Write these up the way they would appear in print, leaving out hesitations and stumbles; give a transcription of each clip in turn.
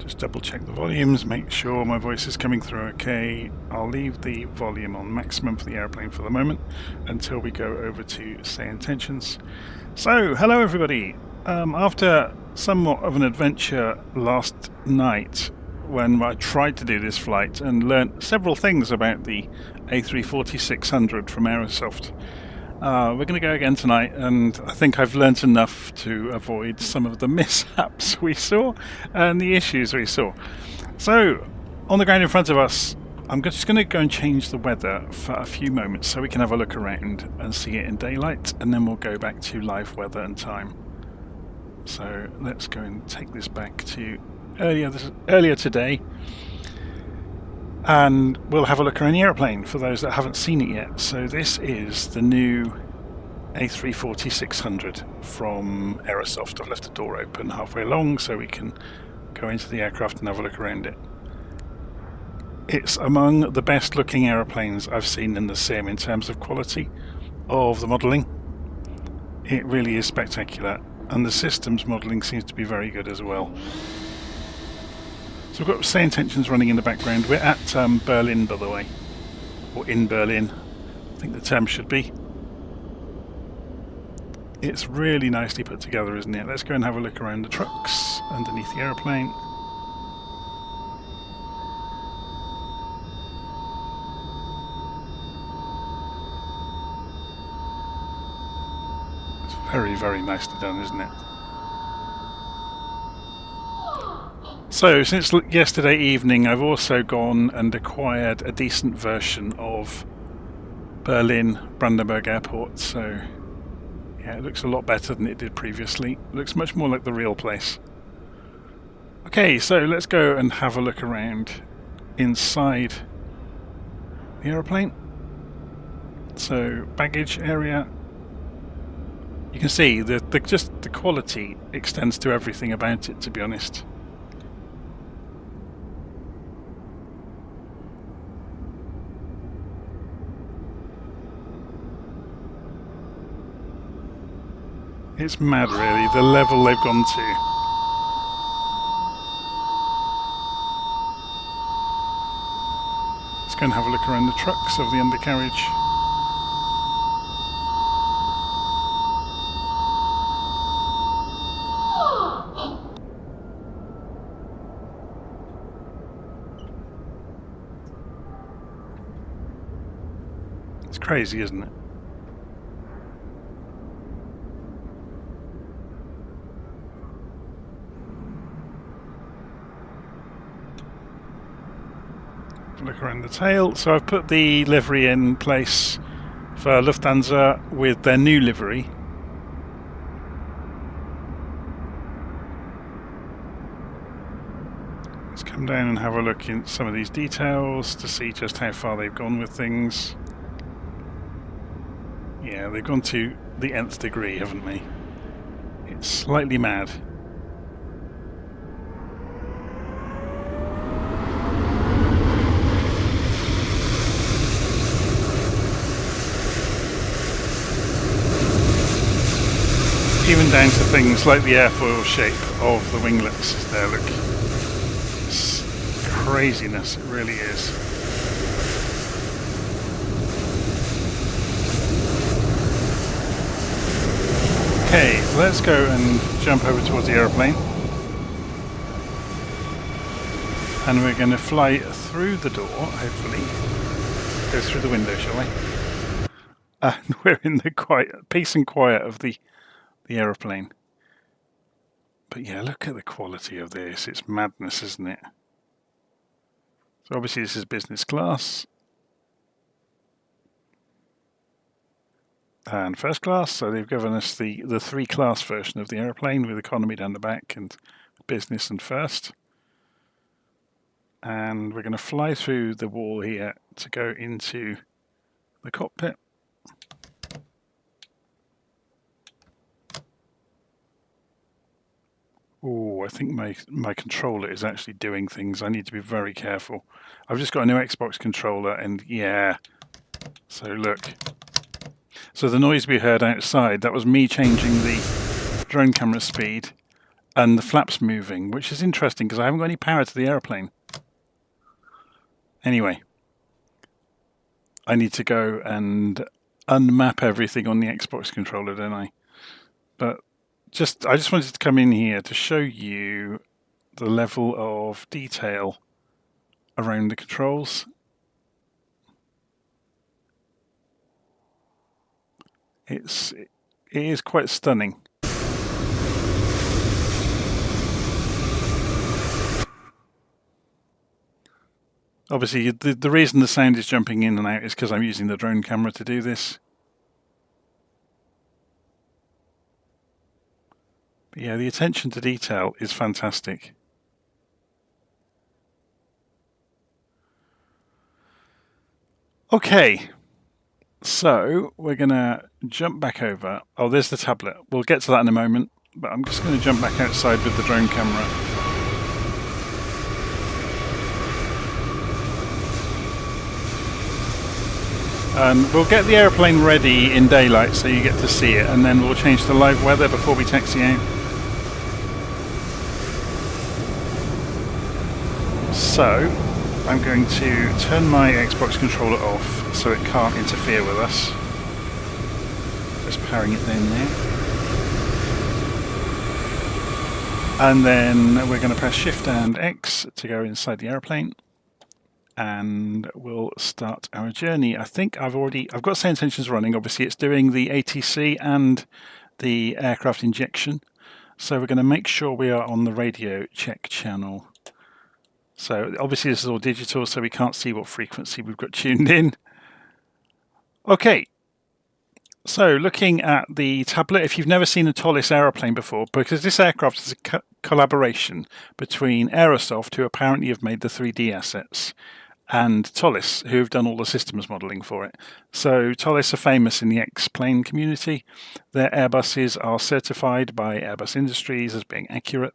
Just double check the volumes, make sure my voice is coming through okay. I'll leave the volume on maximum for the airplane for the moment until we go over to say intentions. So, hello everybody. After somewhat of an adventure last night when I tried to do this flight and learnt several things about the A340-600 from Aerosoft, we're going to go again tonight, and I think I've learnt enough to avoid some of the mishaps we saw and the issues we saw. So, on the ground in front of us, I'm just going to go and change the weather for a few moments so we can have a look around and see it in daylight, and then we'll go back to live weather and time. So let's go and take this back to earlier today, and we'll have a look around the aeroplane for those that haven't seen it yet. So this is the new A340-600 from Aerosoft. I've left the door open halfway along so we can go into the aircraft and have a look around it. It's among the best looking aeroplanes I've seen in the sim in terms of quality of the modelling. It really is spectacular, and the systems modelling seems to be very good as well. So we've got say intentions running in the background. We're at Berlin, by the way, or in Berlin, I think the term should be. It's really nicely put together, isn't it? Let's go and have a look around the trucks underneath the aeroplane. It's very, very nicely done, isn't it? So, since yesterday evening, I've also gone and acquired a decent version of Berlin Brandenburg Airport. So, yeah, it looks a lot better than it did previously. It looks much more like the real place. Okay, so let's go and have a look around inside the aeroplane. So, baggage area. You can see just the quality extends to everything about it, to be honest. It's mad, really, the level they've gone to. Let's go and have a look around the trucks of the undercarriage. It's crazy, isn't it? Look around the tail. So I've put the livery in place for Lufthansa with their new livery. Let's come down and have a look in some of these details to see just how far they've gone with things. Yeah, they've gone to the nth degree, haven't they? It's slightly mad. Even down to things like the airfoil shape of the winglets there, look. It's craziness, it really is. Okay, let's go and jump over towards the aeroplane. And we're going to fly through the door, hopefully. Go through the window, shall we? And we're in the quiet, peace and quiet of the aeroplane. But yeah, look at the quality of this. It's madness, isn't it? So obviously this is business class and first class. So they've given us the three class version of the aeroplane with economy down the back and business and first. And we're going to fly through the wall here to go into the cockpit. Oh, I think my controller is actually doing things. I need to be very careful. I've just got a new Xbox controller, and yeah. So look. So the noise we heard outside, that was me changing the drone camera speed and the flaps moving, which is interesting because I haven't got any power to the airplane. Anyway, I need to go and unmap everything on the Xbox controller, don't I? But I just wanted to come in here to show you the level of detail around the controls. It is quite stunning. Obviously, the reason the sound is jumping in and out is because I'm using the drone camera to do this. But yeah, the attention to detail is fantastic. Okay, so we're going to jump back over. Oh, there's the tablet. We'll get to that in a moment, but I'm just going to jump back outside with the drone camera. We'll get the airplane ready in daylight so you get to see it, and then we'll change to live weather before we taxi out. So, I'm going to turn my Xbox controller off so it can't interfere with us. Just powering it down there. And then we're going to press Shift and X to go inside the airplane. And we'll start our journey. I think I've got Say Intentions running. Obviously it's doing the ATC and the aircraft injection. So we're going to make sure we are on the radio check channel. So obviously this is all digital, so we can't see what frequency we've got tuned in. Okay, so looking at the tablet, if you've never seen a ToLiss aeroplane before, because this aircraft is a collaboration between Aerosoft, who apparently have made the 3D assets, and ToLiss, who have done all the systems modelling for it. So ToLiss are famous in the X-plane community. Their Airbuses are certified by Airbus Industries as being accurate.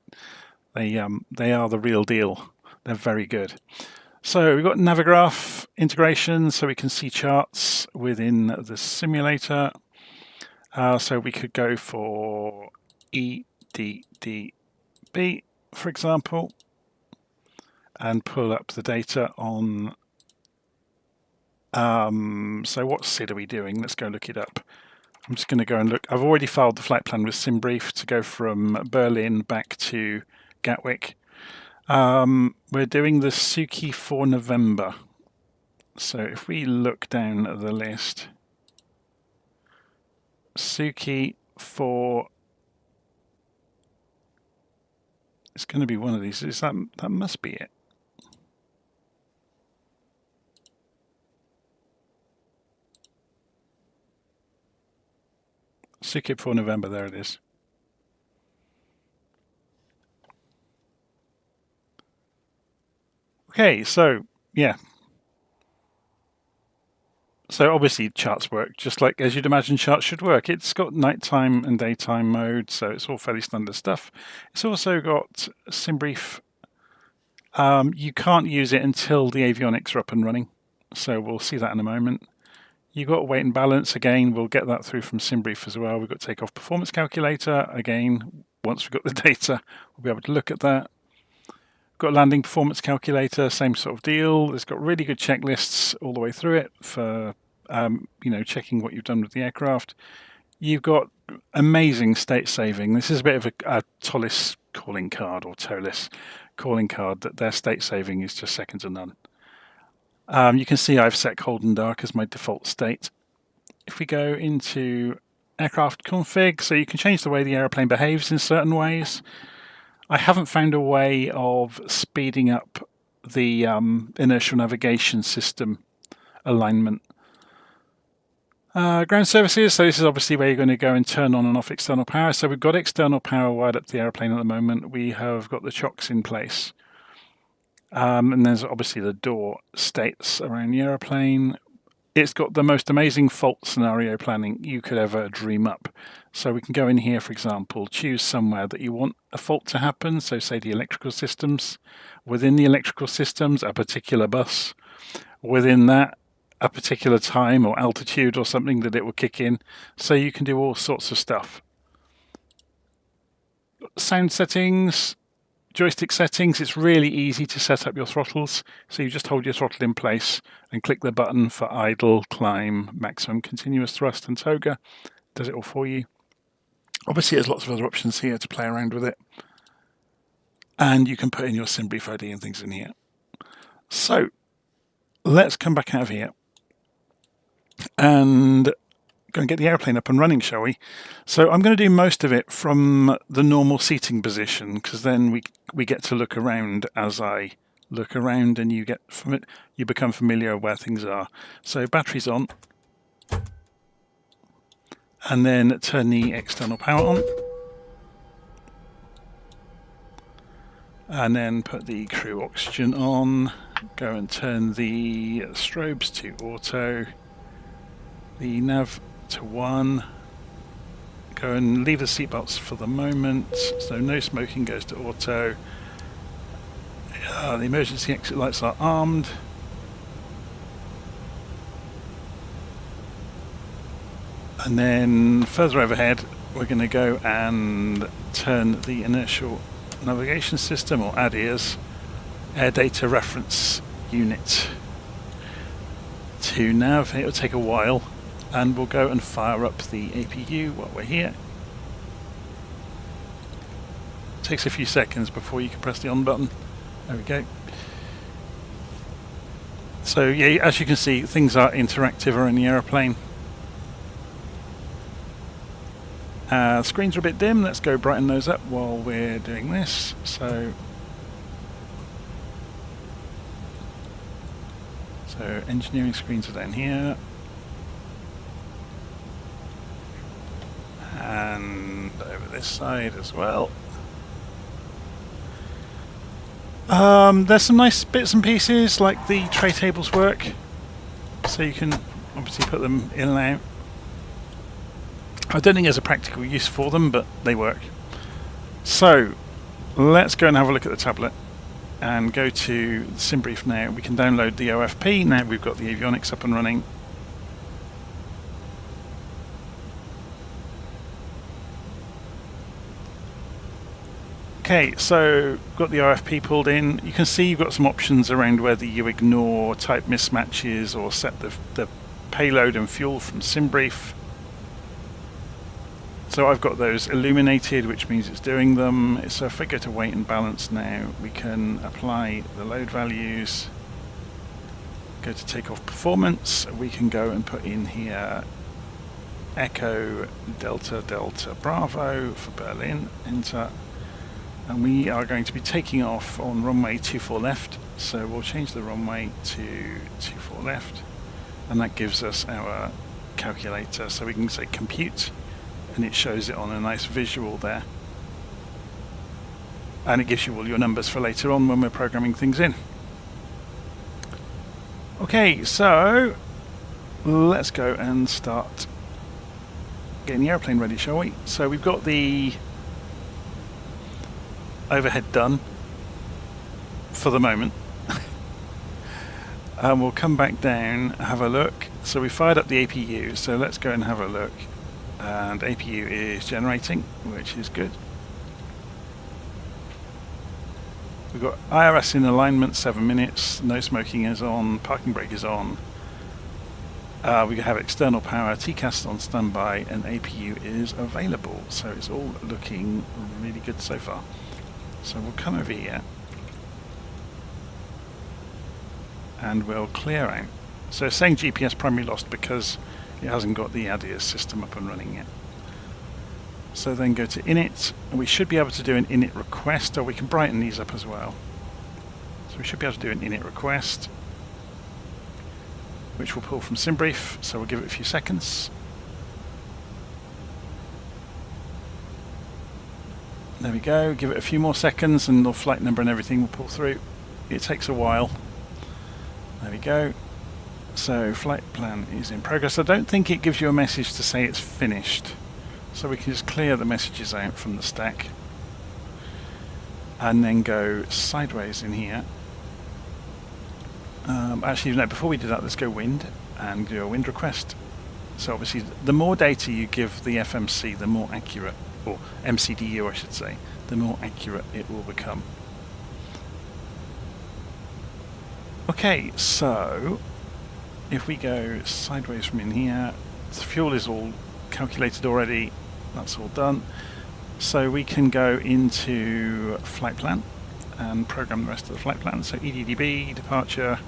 They are the real deal. They're very good. So we've got Navigraph integration, so we can see charts within the simulator. So we could go for EDDB, for example, and pull up the data on. So what SID are we doing? Let's go look it up. I'm just going to go and look. I've already filed the flight plan with SimBrief to go from Berlin back to Gatwick. We're doing the Suki for November. So if we look down at the list, Suki for, it's going to be one of these. Is that must be it? Suki for November. There it is. Okay, so yeah. So obviously charts work just like as you'd imagine charts should work. It's got nighttime and daytime mode, so it's all fairly standard stuff. It's also got SimBrief. You can't use it until the avionics are up and running, so we'll see that in a moment. You've got weight and balance, again, we'll get that through from SimBrief as well. We've got takeoff performance calculator, again, once we've got the data, we'll be able to look at that. Got landing performance calculator, same sort of deal. It's got really good checklists all the way through it for checking what you've done with the aircraft. You've got amazing state saving. This is a bit of a ToLiss calling card, or ToLiss calling card, that their state saving is just second to none. You can see I've set cold and dark as my default state. If we go into aircraft config, so you can change the way the airplane behaves in certain ways. I haven't found a way of speeding up the inertial navigation system alignment. Ground services, so this is obviously where you're going to go and turn on and off external power. So we've got external power wired up to the airplane at the moment. We have got the chocks in place. And there's obviously the door states around the airplane. It's got the most amazing fault scenario planning you could ever dream up. So we can go in here, for example, choose somewhere that you want a fault to happen. So say the electrical systems. Within the electrical systems, a particular bus. Within that, a particular time or altitude or something that it will kick in. So you can do all sorts of stuff. sound settings, joystick settings, it's really easy to set up your throttles. So you just hold your throttle in place and click the button for idle, climb, maximum continuous thrust and toga. Does it all for you. Obviously there's lots of other options here to play around with it. And you can put in your SimBrief ID and things in here. So let's come back out of here and go and get the airplane up and running, shall we? So I'm going to do most of it from the normal seating position, because then we get to look around as I look around, and you become familiar where things are. So batteries on, and then turn the external power on, and then put the crew oxygen on. Go and turn the strobes to auto, the nav to 1. Go and leave the seatbelts for the moment, so no smoking goes to auto. The emergency exit lights are armed. And then further overhead, we're going to go and turn the inertial navigation system, or ADIRS, Air Data Reference Unit, to nav. It'll take a while, and we'll go and fire up the APU while we're here. It takes a few seconds before you can press the on button. There we go. So yeah, as you can see, things are interactive around the aeroplane. Screens are a bit dim. Let's go brighten those up while we're doing this. So engineering screens are down here. And over this side as well. There's some nice bits and pieces, like the tray tables work, so you can obviously put them in and out. I don't think there's a practical use for them, but they work. So let's go and have a look at the tablet and go to SimBrief now. We can download the OFP now we've got the avionics up and running. Okay, so got the OFP pulled in. You can see you've got some options around whether you ignore type mismatches or set the payload and fuel from SimBrief. So I've got those illuminated, which means it's doing them. So if we go to weight and balance now, we can apply the load values. Go to takeoff performance. We can go and put in here Echo Delta Delta Bravo for Berlin. Enter. And we are going to be taking off on runway 24 left. So we'll change the runway to 24 left. And that gives us our calculator. So we can say compute. And it shows it on a nice visual there. And it gives you all your numbers for later on when we're programming things in. Okay, so let's go and start getting the airplane ready, shall we? So we've got the overhead done for the moment. And we'll come back down, have a look. So we fired up the APU, so let's go and have a look. And APU is generating, which is good. We've got IRS in alignment, 7 minutes, no smoking is on, parking brake is on. We have external power, TCAS on standby, and APU is available. So it's all looking really good so far. So we'll come over here and we'll clear out. So it's saying GPS primary lost because it hasn't got the ADIRS system up and running yet. So then go to init, and we should be able to do an init request, or we can brighten these up as well. So we should be able to do an init request, which will pull from SimBrief, so we'll give it a few seconds. There we go, give it a few more seconds and the flight number and everything will pull through. It takes a while. There we go. So flight plan is in progress. I don't think it gives you a message to say it's finished. So we can just clear the messages out from the stack. And then go sideways in here. Actually, no, before we do that, let's go wind and do a wind request. So obviously, the more data you give the FMC, the more accurate or MCDU I should say, the more accurate it will become. Okay, so if we go sideways from in here, the fuel is all calculated already, that's all done. So we can go into flight plan and program the rest of the flight plan. So EDDB, departure,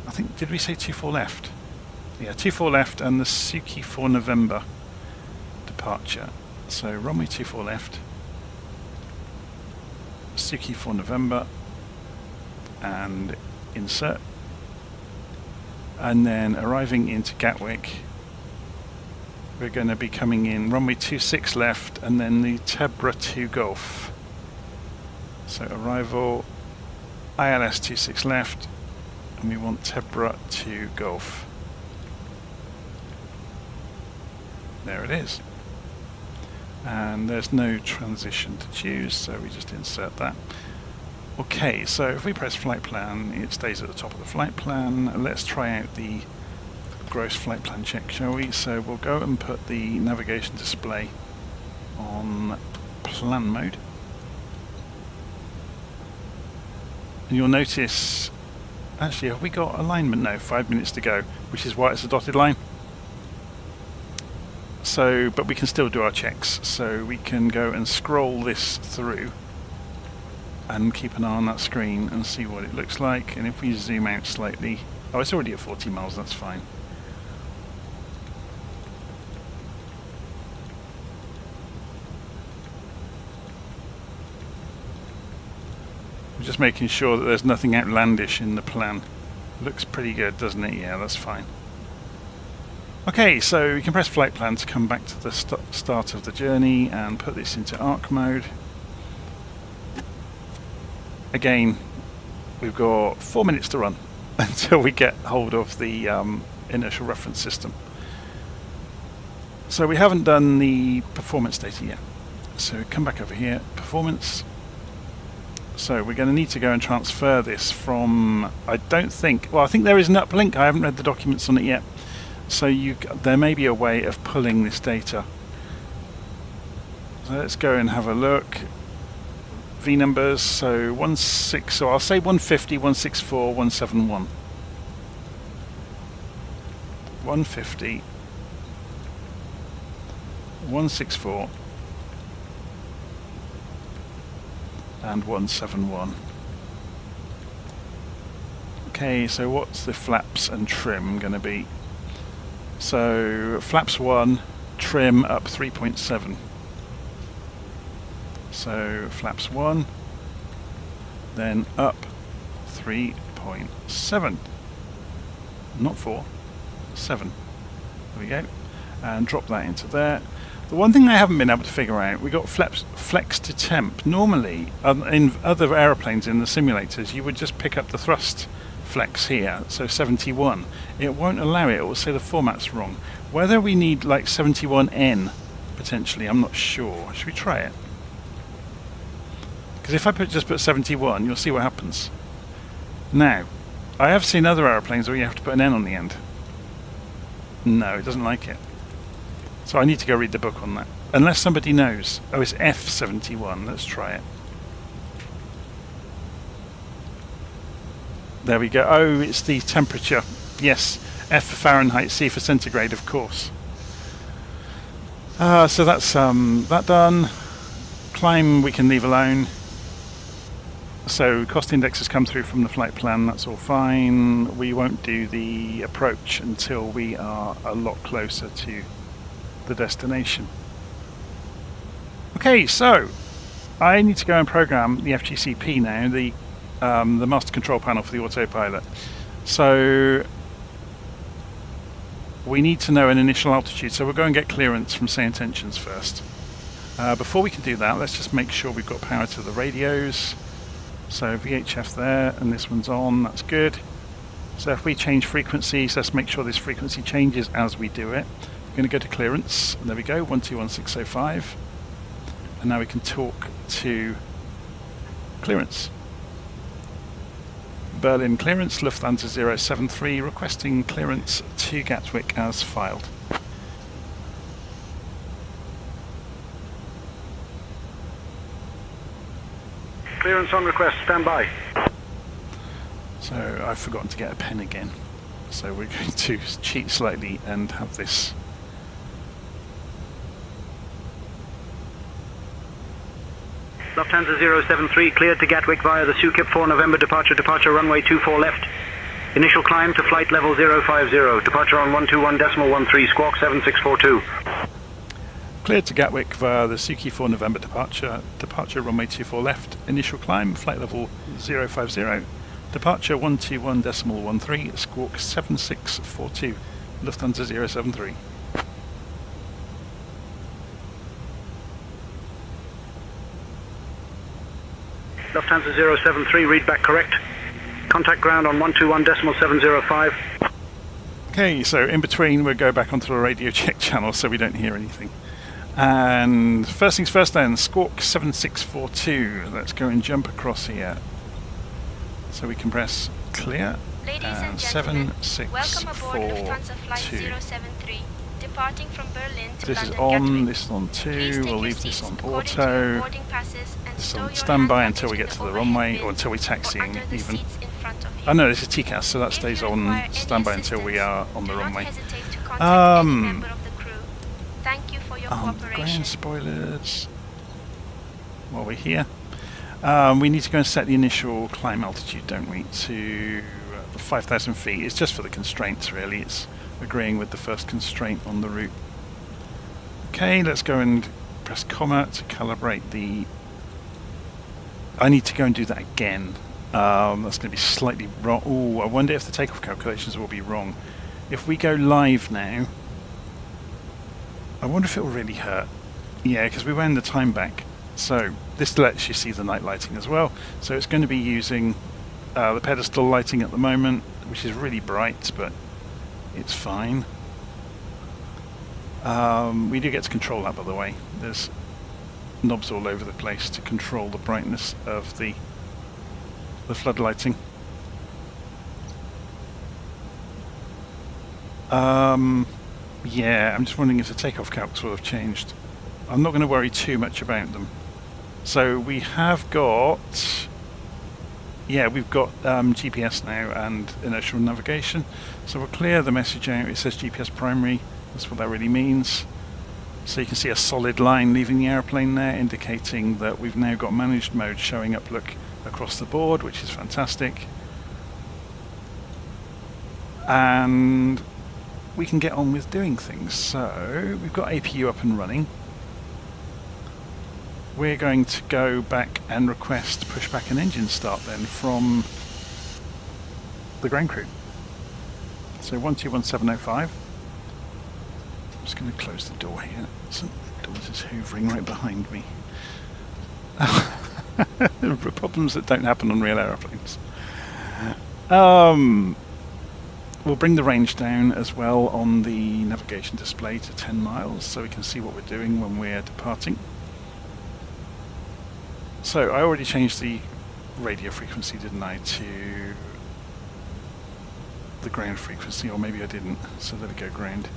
I think, did we say 24 left? Yeah, 24 left and the Suki for November departure. So runway 24 left, Suki for November, and insert. And then arriving into Gatwick, we're going to be coming in runway 26 left and then the Tebra 2 Golf. So arrival ILS 26 left and we want Tebra 2 Golf. There it is. And there's no transition to choose, so we just insert that. Okay, so if we press flight plan, it stays at the top of the flight plan. Let's try out the gross flight plan check, shall we? So we'll go and put the navigation display on plan mode. And you'll notice, actually, have we got alignment? No, 5 minutes to go, which is why it's a dotted line. So, but we can still do our checks. So we can go and scroll this through and keep an eye on that screen and see what it looks like. And if we zoom out slightly, oh, it's already at 40 miles, that's fine. I'm just making sure that there's nothing outlandish in the plan. Looks pretty good, doesn't it? Yeah, that's fine. Okay, so we can press flight plan to come back to the start of the journey and put this into arc mode. Again, we've got 4 minutes to run until we get hold of the inertial reference system. So we haven't done the performance data yet. So come back over here, performance. So we're going to need to go and transfer this from, I think there is an uplink, I haven't read the documents on it yet. So there may be a way of pulling this data. So let's go and have a look. V numbers, so I'll say 150, 164, 171. 150, 164, and 171. Okay, so what's the flaps and trim going to be? So flaps 1, trim up 3.7. So flaps 1, then up 3.7. Not 4, 7. There we go. And drop that into there. The one thing I haven't been able to figure out, we got flex to temp. Normally, in other aeroplanes in the simulators, you would just pick up the thrust flex here, so 71. It won't allow it, it will say the format's wrong. Whether we need like 71N, potentially, I'm not sure. Should we try it? Because if I just put 71, you'll see what happens. Now, I have seen other aeroplanes where you have to put an N on the end. No, it doesn't like it. So I need to go read the book on that. Unless somebody knows. Oh, it's F71. Let's try it. There we go. Oh, it's the temperature. Yes, F for Fahrenheit, C for centigrade, of course. So that's that done. Climb we can leave alone. So cost index has come through from the flight plan, that's all fine. We won't do the approach until we are a lot closer to the destination. Okay, so I need to go and program the FGCP now, the master control panel for the autopilot. So we need to know an initial altitude, so we'll go and get clearance from say intentions first. Before we can do that, let's just make sure we've got power to the radios. So VHF there, and this one's on, that's good. So if we change frequencies, let's make sure this frequency changes as we do it. We're going to go to clearance, and there we go, 121605. And now we can talk to clearance. Berlin clearance, Lufthansa 073, requesting clearance to Gatwick as filed. Clearance on request, stand by. So I've forgotten to get a pen again. So we're going to cheat slightly and have this. Lufthansa 073 cleared to Gatwick via the SUKIP 4 November departure runway 24 left. Initial climb to flight level 050, departure on 121.13, squawk 7642. Cleared to Gatwick via the Suki 4 November departure runway 24 left, initial climb, flight level 050, departure 121.13, squawk 7642, Lufthansa 073. Lufthansa 073, read back correct. Contact ground on 121.705. Okay, so in between we'll go back onto the radio check channel so we don't hear anything. And first things first then, squawk 7642. Let's go and jump across here. So we can press clear. Ladies and gentlemen, welcome aboard Lufthansa Flight 073, departing from Berlin to this London is on, Gatwick. this is on 2, Please take we'll your leave this seats on according to your auto, boarding passes and this is stow on your standby hand until we get luggage to the in runway, overhead or until we're bins taxiing or under the even. seats in front of you. Oh no, this is TCAS, so that If stays you on require any standby until we are on the do not runway. hesitate to contact any member of the crew. Thank you for your Ground cooperation. spoilers. While we're here, we need to go and set the initial climb altitude, don't we, to 5,000 feet. It's just for the constraints, really. It's agreeing with the first constraint on the route. Okay, let's go and press comma to calibrate the... I need to go and do that again. That's going to be slightly wrong. Oh, I wonder if the takeoff calculations will be wrong. If we go live now, I wonder if it will really hurt. Yeah, because we wound the time back. So this lets you see the night lighting as well. So it's going to be using the pedestal lighting at the moment, which is really bright, but it's fine. We do get to control that, by the way. There's knobs all over the place to control the brightness of the flood lighting. Yeah, I'm just wondering if the takeoff calcs will have changed. I'm not going to worry too much about them. So we have got, yeah, we've got GPS now and inertial navigation. So we'll clear the message out. It says GPS primary. That's what that really means. So you can see a solid line leaving the airplane there, indicating that we've now got managed mode showing up, look, across the board, which is fantastic. And we can get on with doing things. So we've got APU up and running. We're going to go back and request pushback and engine start then from the ground crew. So 121705. I'm just going to close the door here. Some doors is hoovering right behind me. Problems that don't happen on real aeroplanes. We'll bring the range down as well on the navigation display to 10 miles so we can see what we're doing when we're departing. So I already changed the radio frequency, didn't I, to the ground frequency, or maybe I didn't, so there we go, ground.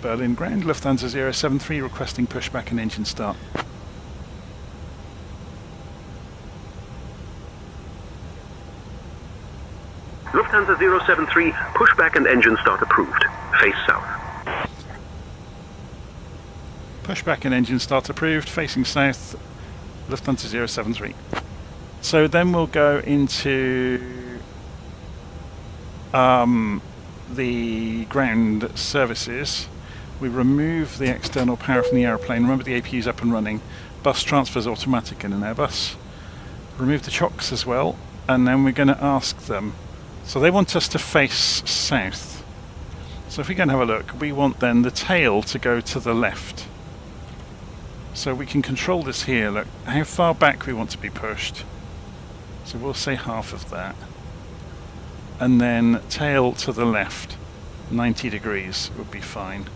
Berlin ground, Lufthansa 073 requesting pushback and engine start. Lufthansa 073, pushback and engine start approved. Face south. Pushback and engine start approved, facing south, Lufthansa 073. So then we'll go into the ground services. We remove the external power from the airplane. Remember, the APU is up and running. Bus transfers automatic in an Airbus. Remove the chocks as well, and then we're going to ask them. So they want us to face south. So if we go and have a look, we want then the tail to go to the left. So we can control this here. Look, how far back we want to be pushed. So we'll say half of that. And then tail to the left, 90 degrees would be fine.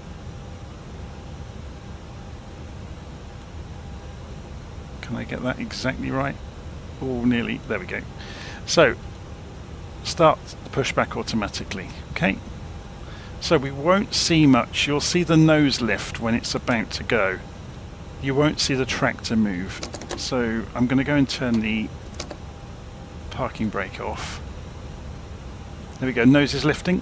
Can I get that exactly right? Oh, nearly. There we go. So start the pushback automatically. Okay. So we won't see much. You'll see the nose lift when it's about to go. You won't see the tractor move. So I'm going to go and turn the parking brake off. There we go, nose is lifting.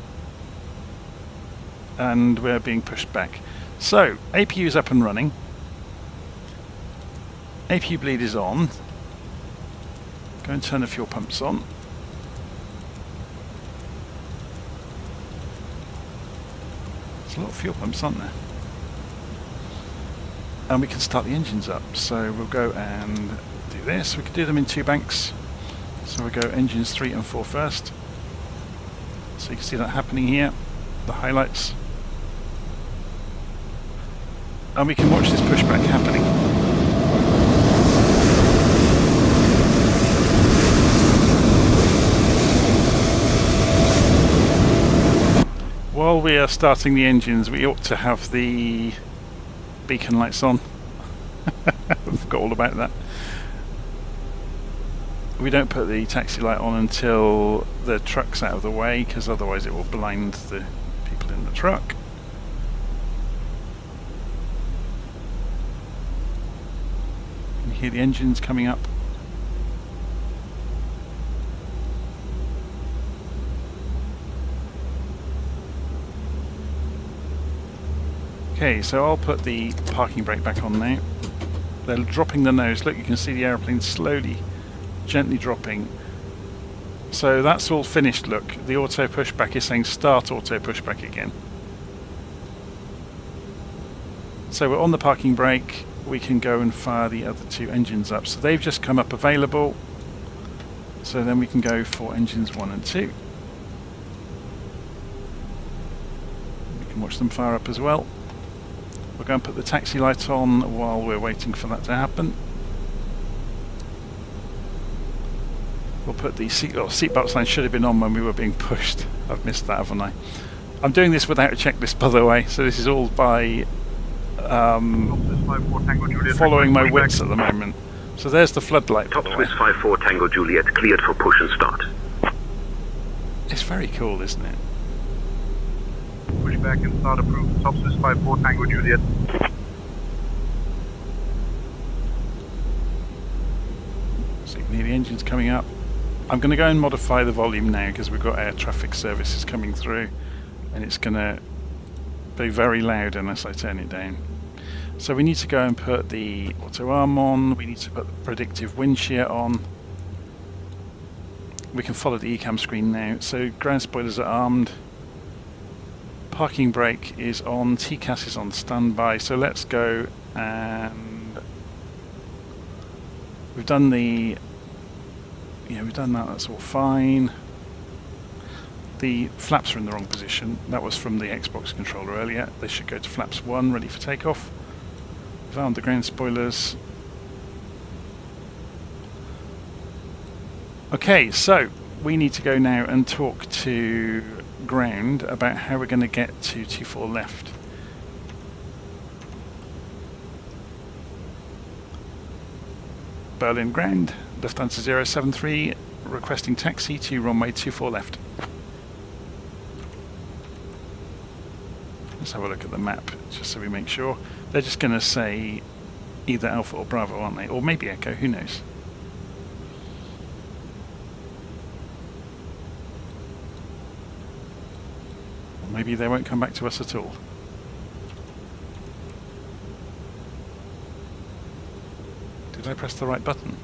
And we're being pushed back. So, APU is up and running. APU bleed is on. Go and turn the fuel pumps on. There's a lot of fuel pumps, aren't there? And we can start the engines up. So we'll go and do this. We can do them in 2 banks. So we'll go engines 3 and 4 first. So you can see that happening here. The highlights. And we can watch this pushback happening. While we are starting the engines, we ought to have the beacon lights on. I forgot all about that. We don't put the taxi light on until the truck's out of the way, because otherwise it will blind the people in the truck. You can hear the engines coming up. Okay, so I'll put the parking brake back on now. They're dropping the nose. Look, you can see the aeroplane slowly, gently dropping. So that's all finished, look. The auto pushback is saying start auto pushback again. So we're on the parking brake. We can go and fire the other 2 engines up. So they've just come up available. So then we can go for engines 1 and 2. We can watch them fire up as well. We'll go and put the taxi light on while we're waiting for that to happen. We'll put the seatbelt sign should have been on when we were being pushed. I've missed that, haven't I? I'm doing this without a checklist, by the way, so this is all by following my wits at the moment. So there's the floodlight, by the way. Top Swiss 54 Tango Juliet cleared for push and start. It's very cool, isn't it? Pushback and start approved. Top Swiss 54 Tango Juliet. So you can hear the engines coming up. I'm going to go and modify the volume now because we've got air traffic services coming through and it's going to be very loud unless I turn it down. So we need to go and put the auto arm on, we need to put the predictive wind shear on. We can follow the ECAM screen now. So ground spoilers are armed. Parking brake is on, TCAS is on standby, so let's go and we've done the, we've done that, that's all fine. The flaps are in the wrong position, that was from the Xbox controller earlier, they should go to flaps 1, ready for takeoff. We've armed the ground spoilers. Okay, so we need to go now and talk to ground about how we're going to get to 24 left. Berlin ground, Lufthansa 073 requesting taxi to runway 24 left. Let's have a look at the map just so we make sure. They're just going to say either Alpha or Bravo, aren't they? Or maybe Echo, who knows? Maybe they won't come back to us at all. Did I press the right button?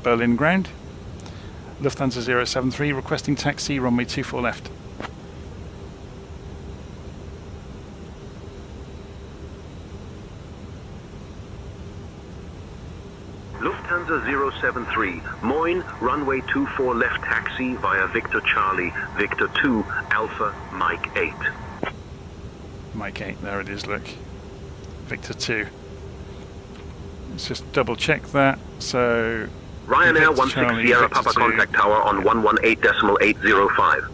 Berlin ground. Lufthansa 073 requesting taxi, runway 24 left. Lufthansa 073, Moin, runway 24 left taxi via Victor Charlie, Victor 2, Alpha, Mike 8. Mike 8, there it is, look. Victor 2. Let's just double check that. So Ryanair 16 Sierra Papa 2. contact tower on 118.805.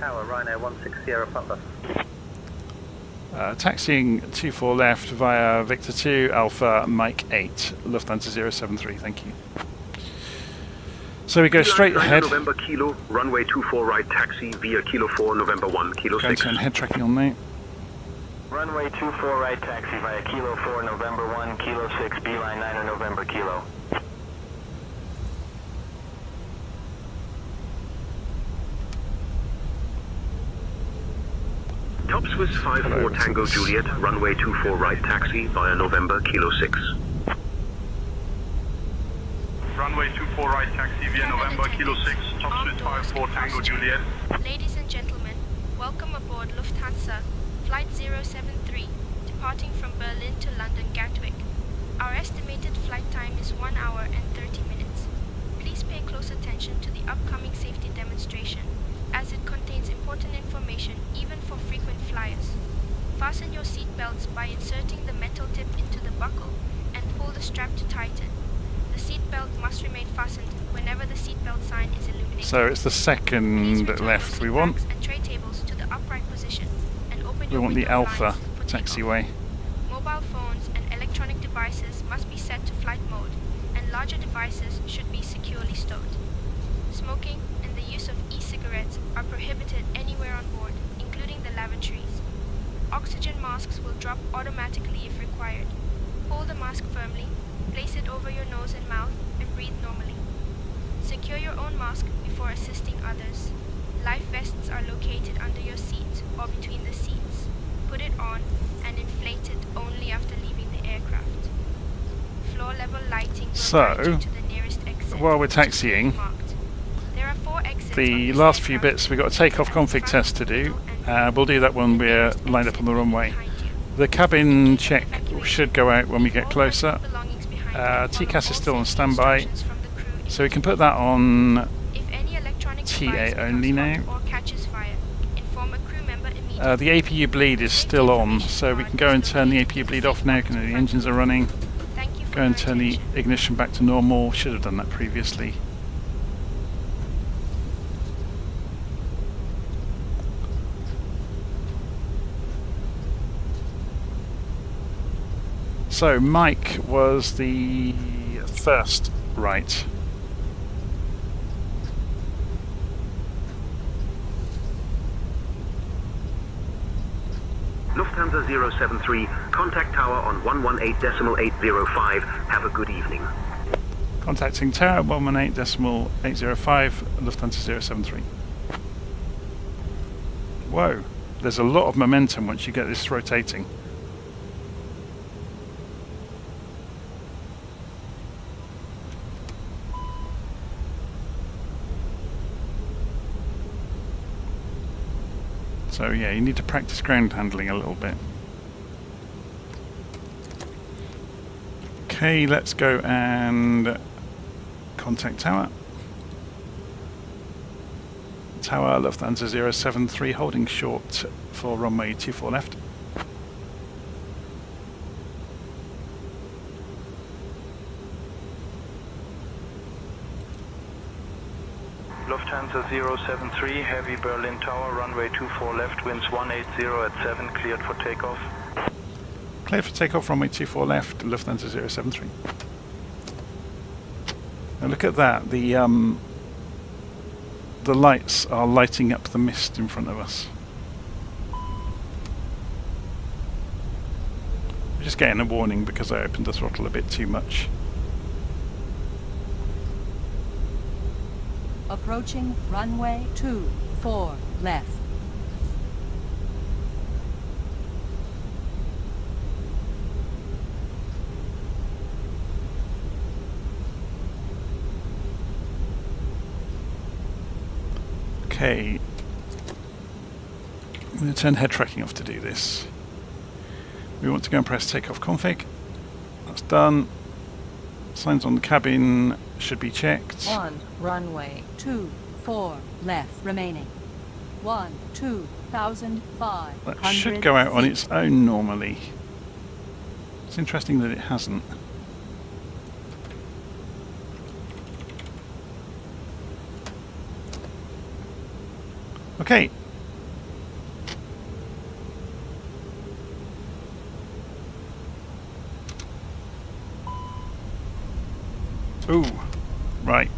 Tower, Ryanair 16 Sierra Papa. Taxiing 24 left via Victor 2, Alpha, Mike 8, Lufthansa 073, thank you. So we go straight ahead. November Kilo, runway 24 right taxi via Kilo 4, November 1, Kilo 6. Going to turn head tracking on now. Runway 24 right taxi via Kilo 4 November 1, Kilo 6 beeline 9 November Kilo. Top Swiss 54 Tango Juliet, runway 24 right taxi via November Kilo 6. Runway 24 right taxi via November Kilo 6, Top Swiss 54 Tango Juliet. Ladies and gentlemen, welcome aboard Lufthansa, Flight 073, departing from Berlin to London Gatwick. Our estimated flight time is 1 hour and 30 minutes. Please pay close attention to the upcoming safety demonstration, as it contains important information even for frequent flyers. Fasten your seat belts by inserting the metal tip into the buckle and pull the strap to tighten. The seat belt must remain fastened whenever the seat belt sign is illuminated. So it's the second left we want. And tray tables to the upright position and open We your want the window Alpha blinds for takeoff. taxiway. Mobile phones and electronic devices must be set to flight mode, and larger devices should be securely stowed. Smoking and the use of e-cigarettes are prohibited anywhere on board, including the lavatories. Oxygen masks will drop automatically if required. Hold the mask firmly, place it over your nose and mouth, and breathe normally. Secure your own mask before assisting others. Life vests are located under your seat or between the seats. Put it on and inflate it only after leaving the aircraft. Floor level lighting will guide you to the nearest exit. While we're taxiing, there are 4 exits the last few bits, we've got a takeoff config test to do. We'll do that when we're lined up on the runway. The cabin check should go out when we get closer. TCAS is still on standby, so we can put that on TA only now. The APU bleed is still on, so we can go and turn the APU bleed off now because the engines are running. Go and turn the ignition back to normal. Should have done that previously. So Mike was the first right. Lufthansa 073, contact tower on 118.805. Have a good evening. Contacting tower 118.805, Lufthansa 073. Whoa, there's a lot of momentum once you get this rotating. So yeah, you need to practice ground handling a little bit. Okay, let's go and contact tower. Tower Lufthansa 073 holding short for runway 24 left. Lufthansa 073, heavy Berlin Tower, runway 24 left, winds 180 at 7, cleared for takeoff. Cleared for takeoff, runway 24 left, Lufthansa 073. Now look at that, the lights are lighting up the mist in front of us. I'm just getting a warning because I opened the throttle a bit too much. Approaching runway 24 left. Okay, I'm going to turn head tracking off to do this. We want to go and press takeoff config. That's done. Signs on the cabin should be checked. On runway 24 left remaining. 12,500. That should go out on its own normally. It's interesting that it hasn't. Okay. Ooh, right.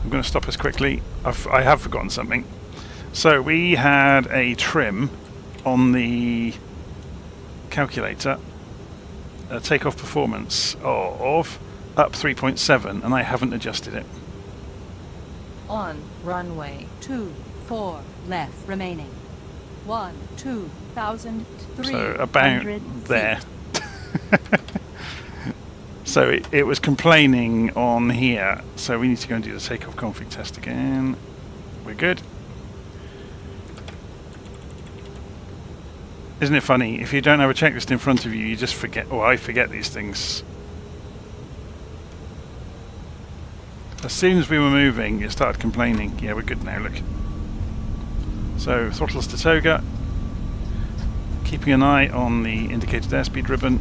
I'm going to stop us quickly. I have forgotten something. So we had a trim on the calculator takeoff performance of up 3.7, and I haven't adjusted it. On runway 24 left remaining. 12,300 So about there. So it was complaining on here, so we need to go and do the takeoff config test again. We're good. Isn't it funny? If you don't have a checklist in front of you, you just forget. Oh, I forget these things. As soon as we were moving, it started complaining. Yeah, we're good now, look. So, throttles to toga. Keeping an eye on the indicated airspeed ribbon.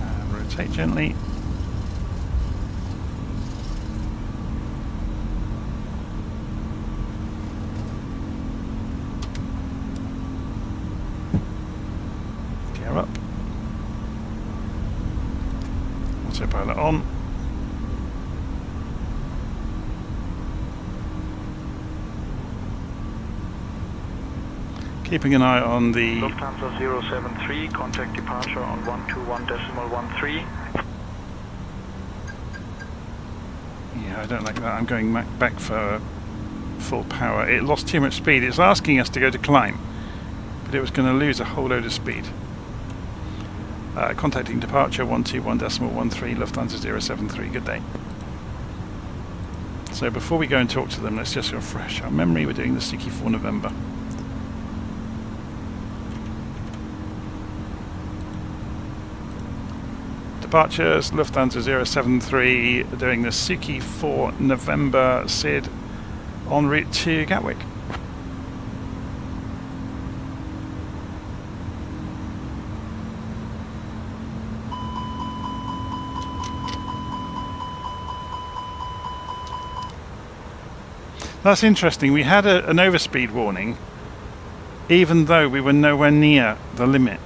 And rotate gently. Up. Autopilot on. Keeping an eye on the Lufthansa 073, contact departure on 121.13. Yeah, I don't like that. I'm going back for full power. It lost too much speed. It's asking us to go to climb, but it was going to lose a whole load of speed. Contacting departure 121.13, Lufthansa 073, good day. So before we go and talk to them, let's just refresh our memory. We're doing the Suki 4 November. Departures, Lufthansa 073, doing the Suki 4 November SID en route to Gatwick. That's interesting. We had an overspeed warning, even though we were nowhere near the limit.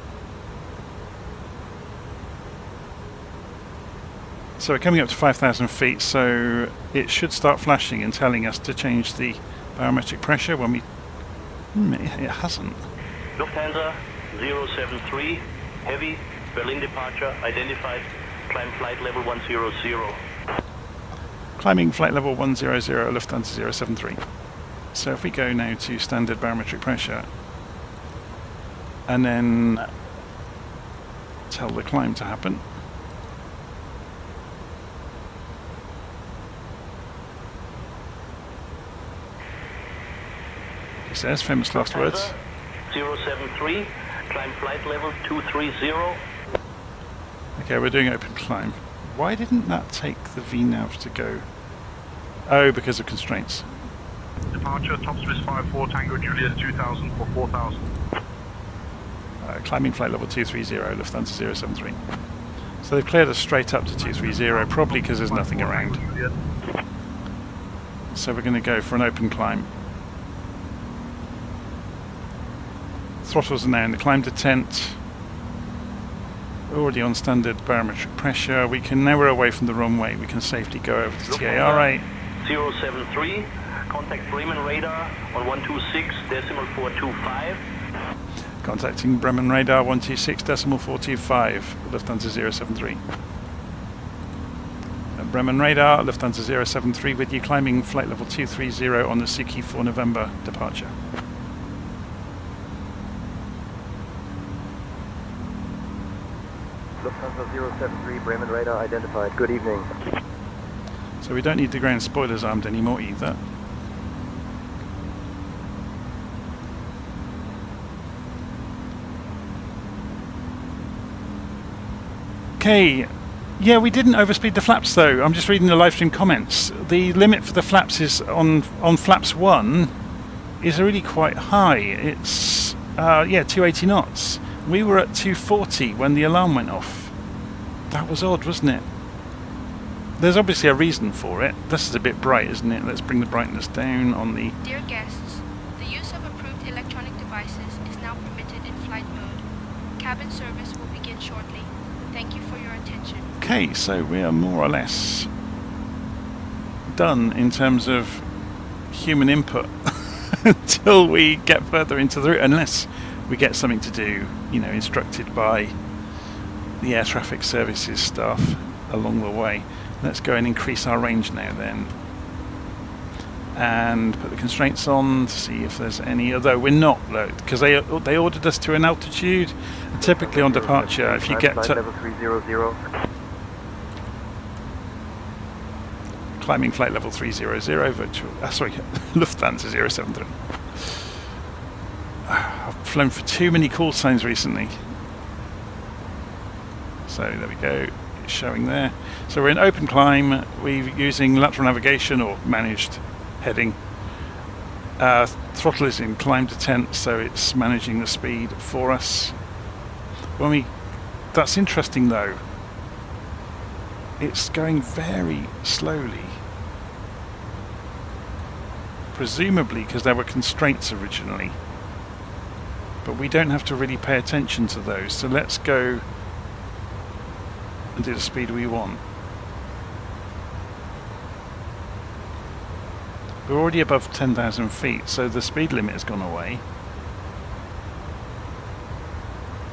So we're coming up to 5,000 feet, so it should start flashing and telling us to change the barometric pressure when we... it hasn't. Lufthansa 073, heavy, Berlin departure, identified, climb flight level 100. Climbing flight level 100, Lufthansa 073. So if we go now to standard barometric pressure and then tell the climb to happen. He says, famous last words. 073, climb flight level 230. Okay, we're doing open climb. Why didn't that take the VNAV to go? Oh, because of constraints. Departure, top Swiss 54, Tango Juliet 2000 for 4000. Climbing flight level 230, Lufthansa 073. So they've cleared us straight up to 230, probably because there's nothing around. So we're going to go for an open climb. Throttles are now in the climb detent. Already on standard barometric pressure. We can, now we're away from the runway, we can safely go over to TARA. 073, contact Bremen radar on 126.425. Contacting Bremen radar 126.425, Lufthansa 073. Bremen radar, Lufthansa 073 with you, climbing flight level 230 on the Suki 4 November departure. Lufthansa 073, Bremen radar identified. Good evening. So we don't need the ground spoilers armed anymore either. Okay, yeah, we didn't overspeed the flaps though. I'm just reading the live stream comments. The limit for the flaps is on flaps 1 is really quite high. It's 280 knots. We were at 240 when the alarm went off. That was odd, wasn't it? There's obviously a reason for it. This is a bit bright, isn't it? Let's bring the brightness down on the... Dear guests, the use of approved electronic devices is now permitted in flight mode. Cabin service will begin shortly. Thank you for your attention. Okay, so we are more or less done in terms of human input until we get further into the route, unless we get something to do, you know, instructed by the air traffic services staff along the way. Let's go and increase our range now then, and put the constraints on to see if there's any, although we're not, because they ordered us to an altitude. Typically on departure, if you get to level 300. climbing flight level 300 virtual, sorry, Lufthansa 073. I've flown for too many call signs recently. So there we go, it's showing there. So we're in open climb, we're using lateral navigation or managed heading. Throttle is in climb descent, so it's managing the speed for us. That's interesting though. It's going very slowly. Presumably because there were constraints originally. But we don't have to really pay attention to those, so let's go and do the speed we want. We're already above 10,000 feet, so the speed limit has gone away.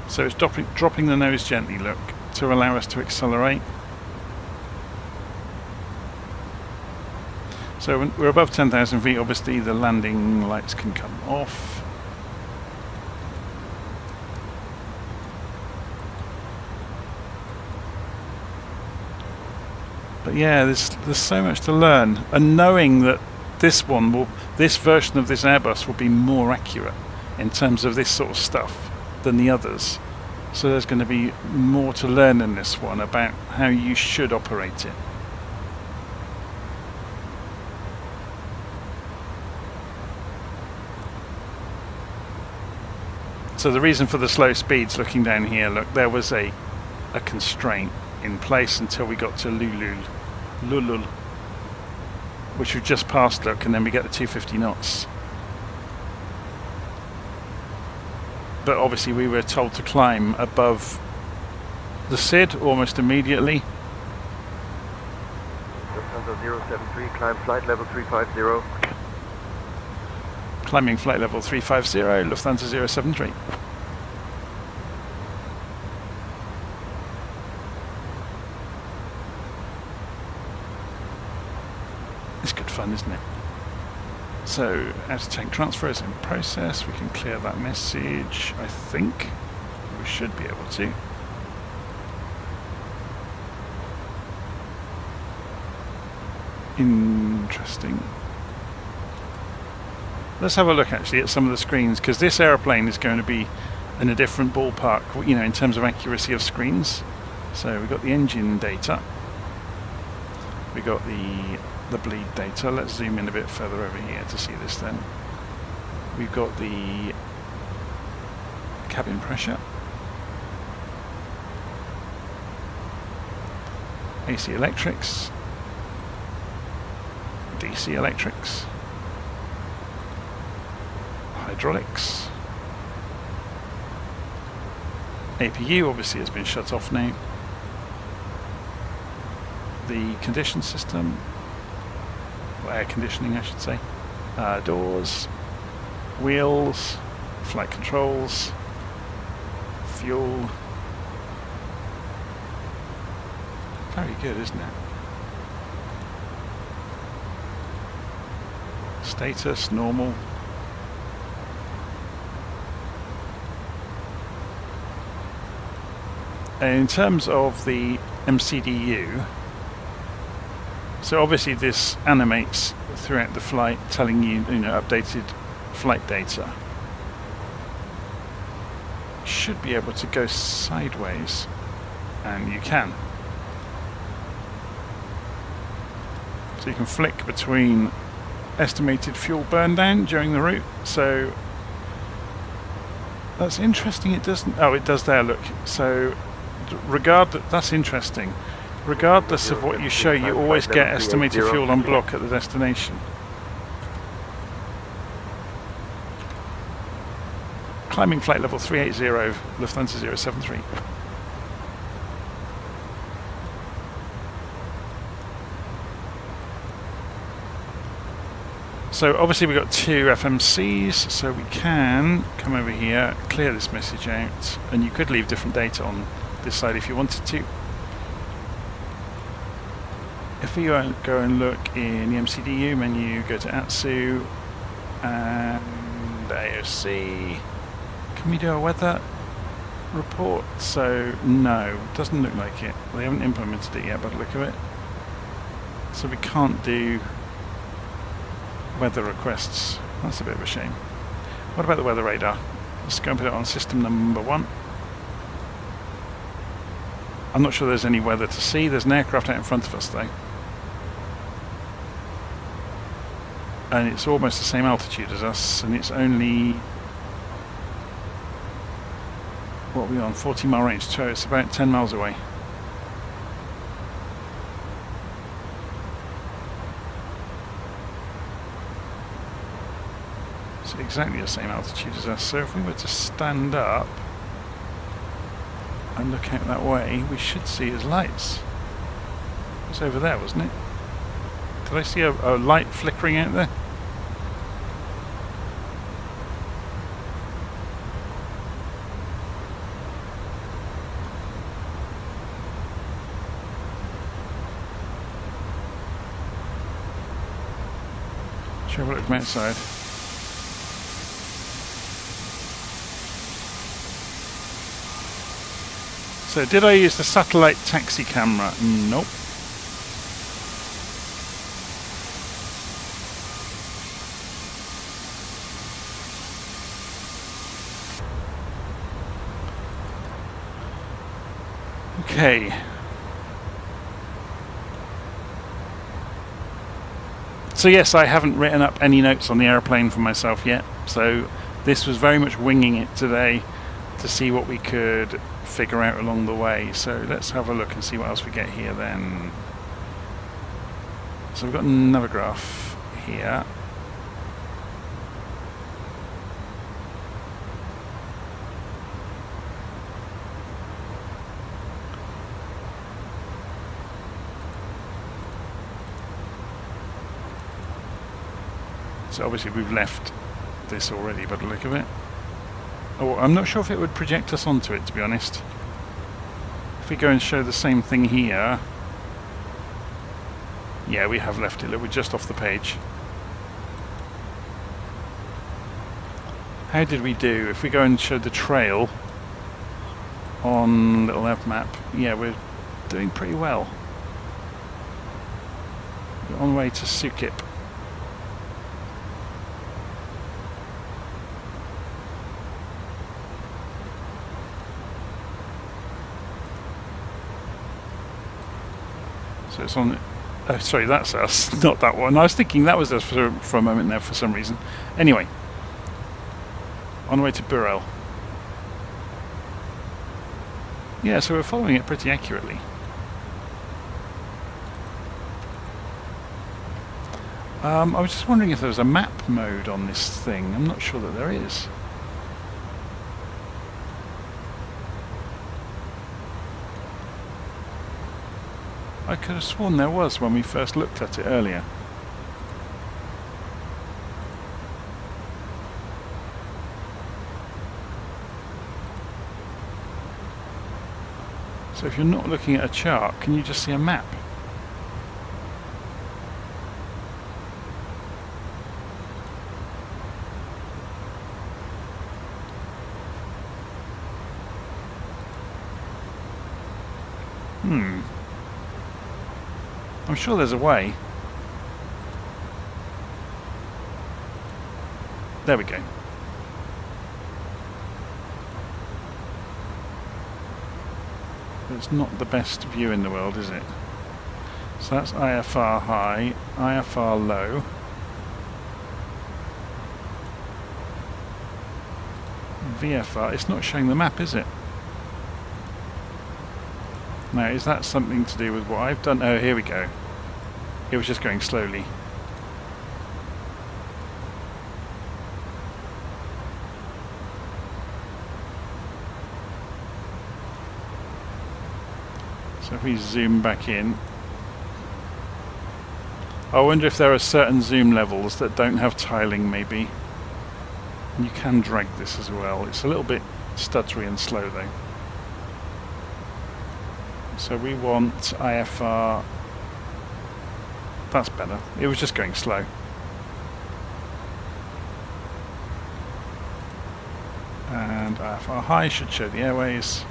So it's dropping the nose gently, look, to allow us to accelerate. So when we're above 10,000 feet, obviously the landing lights can come off. But yeah, there's so much to learn, and knowing that this version of this Airbus will be more accurate in terms of this sort of stuff than the others. So there's going to be more to learn in this one about how you should operate it. So the reason for the slow speeds, looking down here, look, there was a constraint in place until we got to Lulul, which we've just passed, look, and then we get the 250 knots. But obviously we were told to climb above the SID almost immediately. Lufthansa 073, climb flight level 350. Climbing flight level 350, Lufthansa 073. It's good fun, isn't it? So, out-of-tank transfer is in process. We can clear that message, I think. We should be able to. Interesting. Let's have a look actually at some of the screens, because this aeroplane is going to be in a different ballpark, you know, in terms of accuracy of screens. So we've got the engine data. We've got the bleed data. Let's zoom in a bit further over here to see this then. We've got the cabin pressure, AC electrics, DC electrics, hydraulics, APU obviously has been shut off now, the condition system, or air conditioning I should say, doors, wheels, flight controls, fuel. Very good, isn't it? Status, normal. And in terms of the MCDU, so obviously this animates throughout the flight, telling you, updated flight data. Should be able to go sideways, and you can. So you can flick between estimated fuel burn down during the route. So that's interesting. It doesn't. Oh, it does there. Look. So that's interesting. Regardless of what you show, you always get estimated fuel on block at the destination. climbing flight level 380, Lufthansa 073. So obviously we've got 2 FMCs, so we can come over here, clear this message out, and you could leave different data on this side if you wanted to. If we go and look in the MCDU menu, go to ATSU and AOC. Can we do a weather report? So no, doesn't look like it. They haven't implemented it yet by the look of it. So we can't do weather requests. That's a bit of a shame. What about the weather radar? Let's go and put it on system number 1. I'm not sure there's any weather to see. There's an aircraft out in front of us though. And it's almost the same altitude as us, and it's only, what are we on, 40-mile range, so it's about 10 miles away. It's exactly the same altitude as us, so if we were to stand up and look out that way, we should see his lights. It was over there, wasn't it? Did I see a light flickering out there? Should have a look from outside. So did I use the satellite taxi camera? Nope. Okay. So yes, I haven't written up any notes on the airplane for myself yet, so this was very much winging it today to see what we could figure out along the way. So let's have a look and see what else we get here then. So we've got Navigraph here. So obviously we've left this already by the look of it. Oh, I'm not sure if it would project us onto it, to be honest. If we go and show the same thing here... Yeah, we have left it. Look, we're just off the page. How did we do? If we go and show the trail on LittleNavMap, yeah, we're doing pretty well. We're on the way to Sukip. So it's on... Oh, sorry, that's us, not that one. I was thinking that was us for a moment there for some reason. Anyway. On the way to Burrell. Yeah, so we're following it pretty accurately. I was just wondering if there was a map mode on this thing. I'm not sure that there is. I could have sworn there was when we first looked at it earlier. So if you're not looking at a chart, can you just see a map? I'm sure there's a way. There we go. It's not the best view in the world, is it? So that's IFR high, IFR low. VFR, it's not showing the map, is it? Now, is that something to do with what I've done? Oh, here we go. It was just going slowly. So if we zoom back in, I wonder if there are certain zoom levels that don't have tiling maybe. You can drag this as well. It's a little bit stuttery and slow though. So we want IFR. That's better. It was just going slow. And IFR high should show the airways.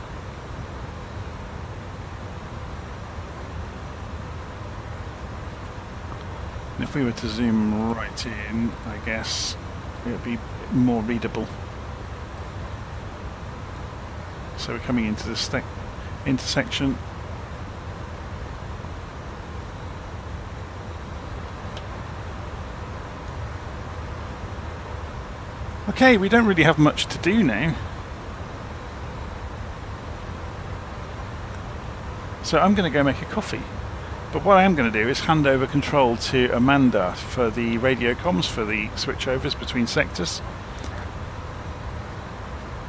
And if we were to zoom right in, I guess it would be more readable. So we're coming into the intersection. Okay, we don't really have much to do now. So I'm going to go make a coffee. But what I am going to do is hand over control to Amanda for the radio comms, for the switchovers between sectors.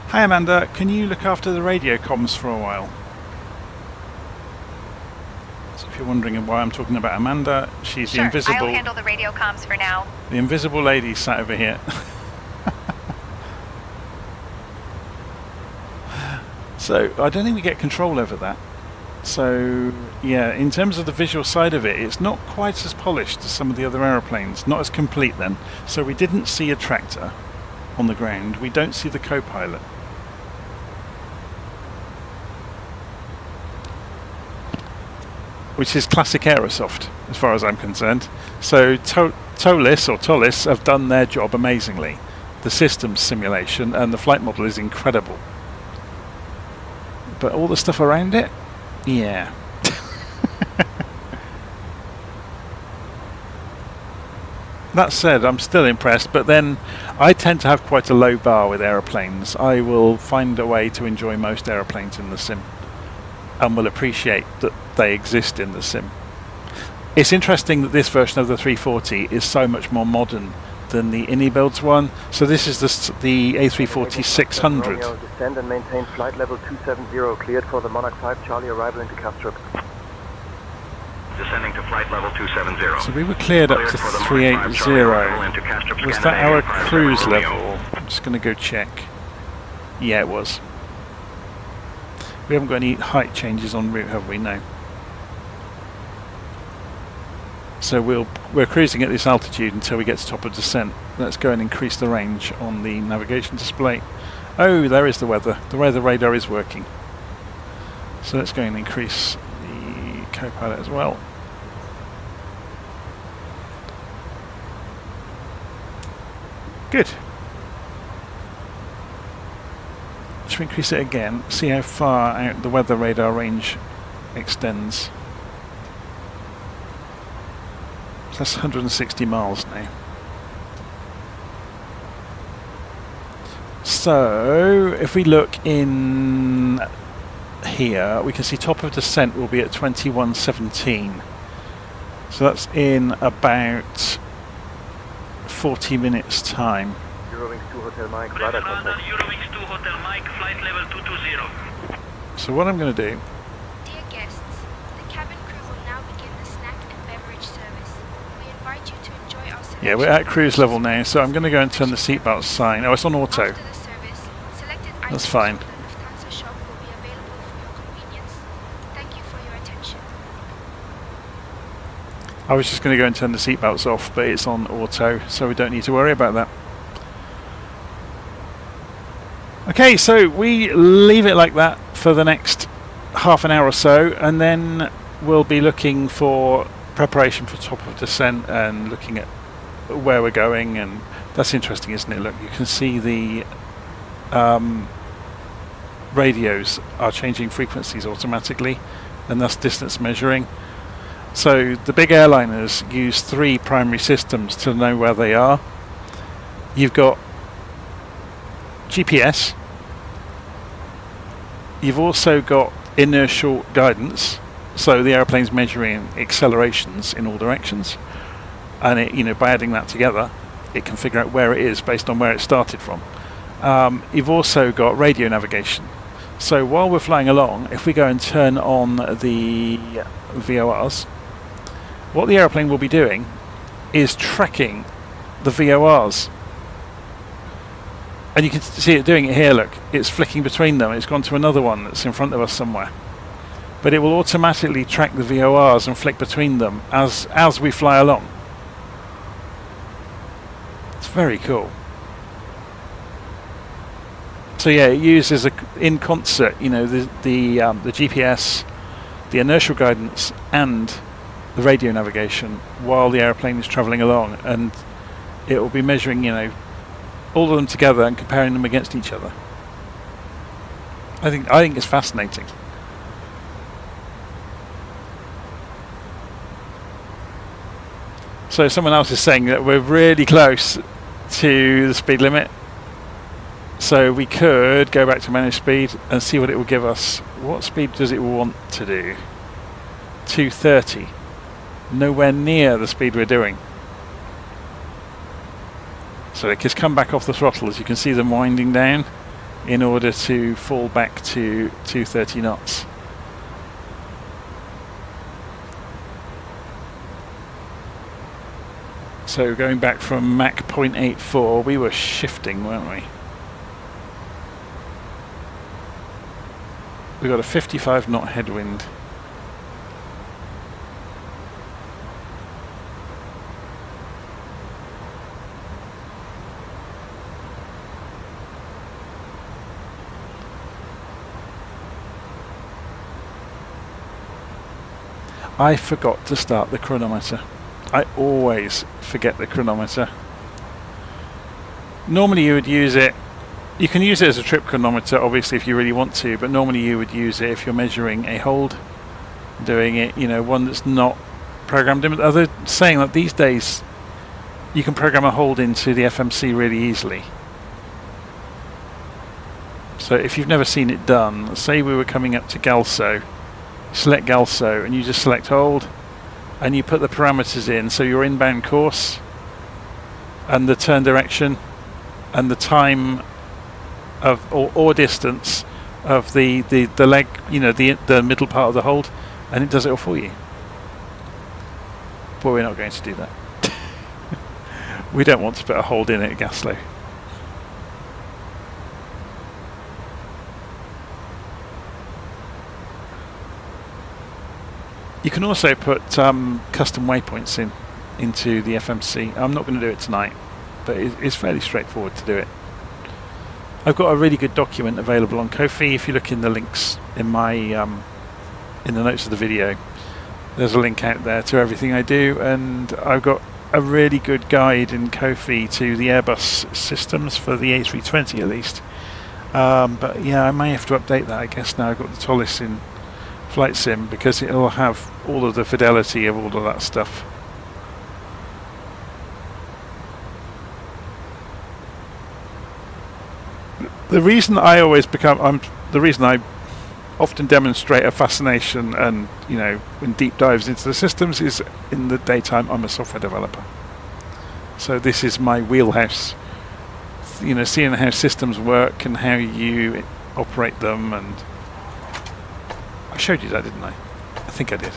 Hi Amanda, can you look after the radio comms for a while? So if you're wondering why I'm talking about Amanda, she's the invisible... I'll handle the radio comms for now. The invisible lady sat over here. So I don't think we get control over that. So yeah, in terms of the visual side of it, it's not quite as polished as some of the other aeroplanes, not as complete then. So we didn't see a tractor on the ground, we don't see the co-pilot. Which is classic Aerosoft, as far as I'm concerned. So ToLiss have done their job amazingly. The systems simulation and the flight model is incredible. But all the stuff around it, yeah. That said, I'm still impressed, but then I tend to have quite a low bar with aeroplanes. I will find a way to enjoy most aeroplanes in the sim and will appreciate that they exist in the sim. It's interesting that this version of the 340 is so much more modern than the Inibuilds one. So this is the A340-600. Descend and maintain flight level 270, cleared for the Monarch 5 Charlie arrival into Kastrup. Descending to flight level 270. So we were cleared up to 380. Was that our cruise level? I'm just going to go check. Yeah, it was. We haven't got any height changes en route, have we? No. So we're cruising at this altitude until we get to top of descent. Let's go and increase the range on the navigation display. Oh, there is the weather. The weather radar is working. So let's go and increase the co-pilot as well. Good. Should we increase it again? See how far out the weather radar range extends. So that's 160 miles now. So if we look in here, we can see top of descent will be at 2117. So that's in about 40 minutes time. Eurowings 2 Hotel Mike, radar contact. Eurowings 2 Hotel Mike, flight level 220. So what I'm going to do... Dear guests, the cabin crew will now begin the snack and beverage service. We invite you to enjoy our selection. Yeah, we're at cruise level now, so I'm going to go and turn the seatbelt sign. Oh, it's on auto. After the service, selected That's items fine. from the Lufthansa shop will be available for your convenience. Thank you for your attention. I was just going to go and turn the seatbelts off, but it's on auto, so we don't need to worry about that. Okay, so we leave it like that for the next half an hour or so, and then we'll be looking for preparation for top of descent and looking at where we're going. And that's interesting, isn't it? Look, you can see the radios are changing frequencies automatically, and that's distance measuring. So the big airliners use 3 primary systems to know where they are. You've got GPS, you've also got inertial guidance, so the airplane's measuring accelerations in all directions, and it, by adding that together it can figure out where it is based on where it started from. You've also got radio navigation, So while we're flying along, if we go and turn on the VORs, what the aeroplane will be doing is tracking the VORs. And you can see it doing it here, look. It's flicking between them. It's gone to another one that's in front of us somewhere. But it will automatically track the VORs and flick between them as we fly along. It's very cool. So yeah, it uses in concert, you know, the GPS, the inertial guidance, and the radio navigation while the airplane is travelling along, and it will be measuring, you know, all of them together and comparing them against each other. I think it's fascinating. So someone else is saying that we're really close to the speed limit. So we could go back to manage speed and see what it will give us. What speed does it want to do? 230. Nowhere near the speed we're doing. So it has come back off the throttle, as you can see them winding down in order to fall back to 230 knots. So going back from Mach 0.84, we were shifting, weren't we? We got a 55 knot headwind. I forgot to start the chronometer. I always forget the chronometer. Normally you would use it, you can use it as a trip chronometer obviously if you really want to, but normally you would use it if you're measuring a hold, doing it, you know, one that's not programmed in. They're saying that these days you can program a hold into the FMC really easily. So if you've never seen it done, say we were coming up to Galso, select Galso and you just select hold and you put the parameters in, so your inbound course and the turn direction and the time of or distance of the leg, you know, the middle part of the hold, and it does it all for you. But we're not going to do that. We don't want to put a hold in at Gaslow. You can also put custom waypoints into the FMC. I'm not going to do it tonight, but it's fairly straightforward to do it. I've got a really good document available on Ko-fi. If you look in the links in my in the notes of the video, there's a link out there to everything I do, and I've got a really good guide in Ko-fi to the Airbus systems for the A320 at least. But yeah, I may have to update that, I guess, now I've got the ToLiss in Flight Sim, because it'll have all of the fidelity of all of that stuff. The reason I always the reason I often demonstrate a fascination and, you know, in deep dives into the systems is in the daytime I'm a software developer. So this is my wheelhouse, you know, seeing how systems work and how you operate them. And I showed you that, didn't I? I think I did.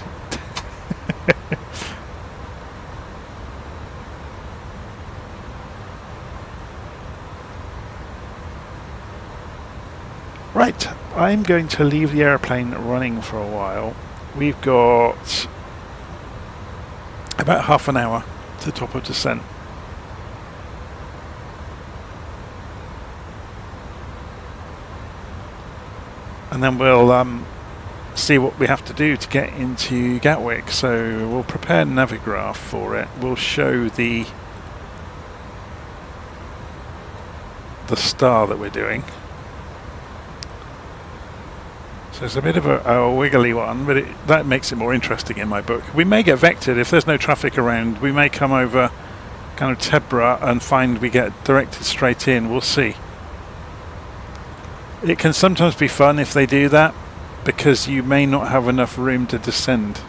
Right, I'm going to leave the airplane running for a while. We've got about half an hour to top of descent. And then we'll see what we have to do to get into Gatwick. So we'll prepare Navigraph for it. We'll show the star that we're doing. So it's a bit of a wiggly one, but that makes it more interesting in my book. We may get vectored if there's no traffic around. We may come over kind of Tebra and find we get directed straight in. We'll see. It can sometimes be fun if they do that, because you may not have enough room to descend.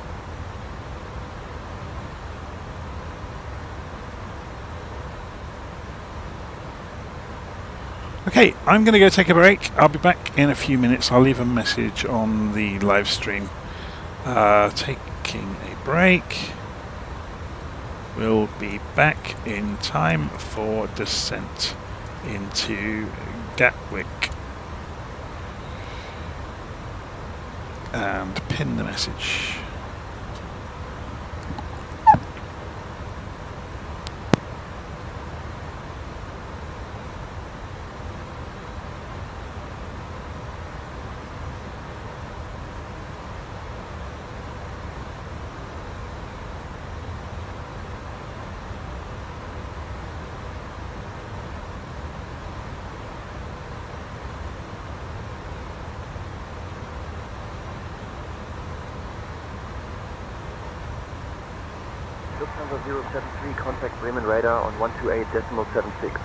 Okay. Hey, I'm going to go take a break. I'll be back in a few minutes. I'll leave a message on the live stream. Taking a break. We'll be back in time for descent into Gatwick. And pin the message. Lufthansa 073, contact Bremen radar on 128.76.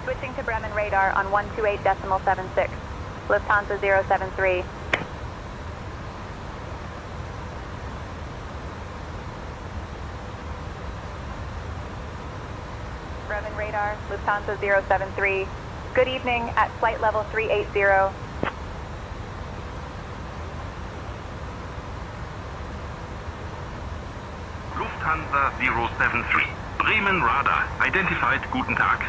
Switching to Bremen radar on 128.76. Lufthansa 073. Bremen radar, Lufthansa 073. Good evening at flight level 380. Lufthansa 073. Bremen radar. Identified. Guten Tag.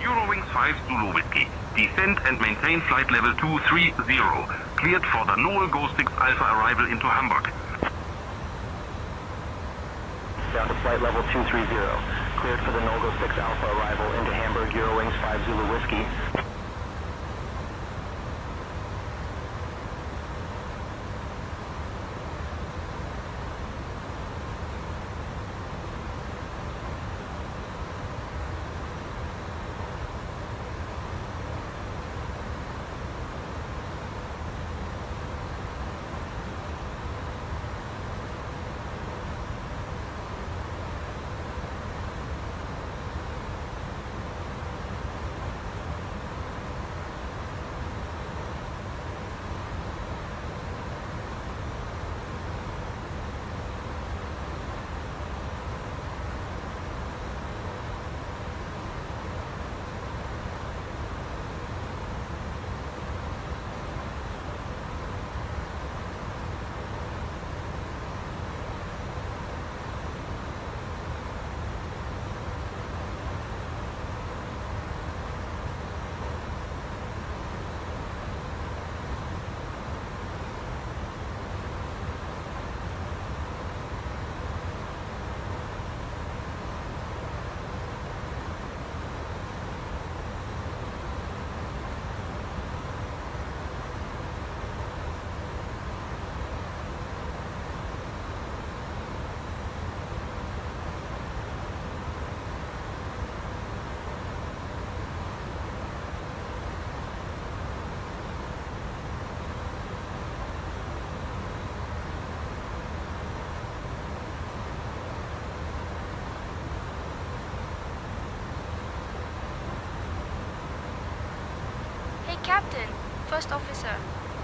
Eurowings 5 Zulu Whiskey. Descend and maintain flight level 230. Cleared for the Noel Go 6 Alpha arrival into Hamburg. Down to flight level 230. Cleared for the Noel Go 6 Alpha arrival into Hamburg, Eurowings 5 Zulu Whiskey. Hey Captain, First Officer,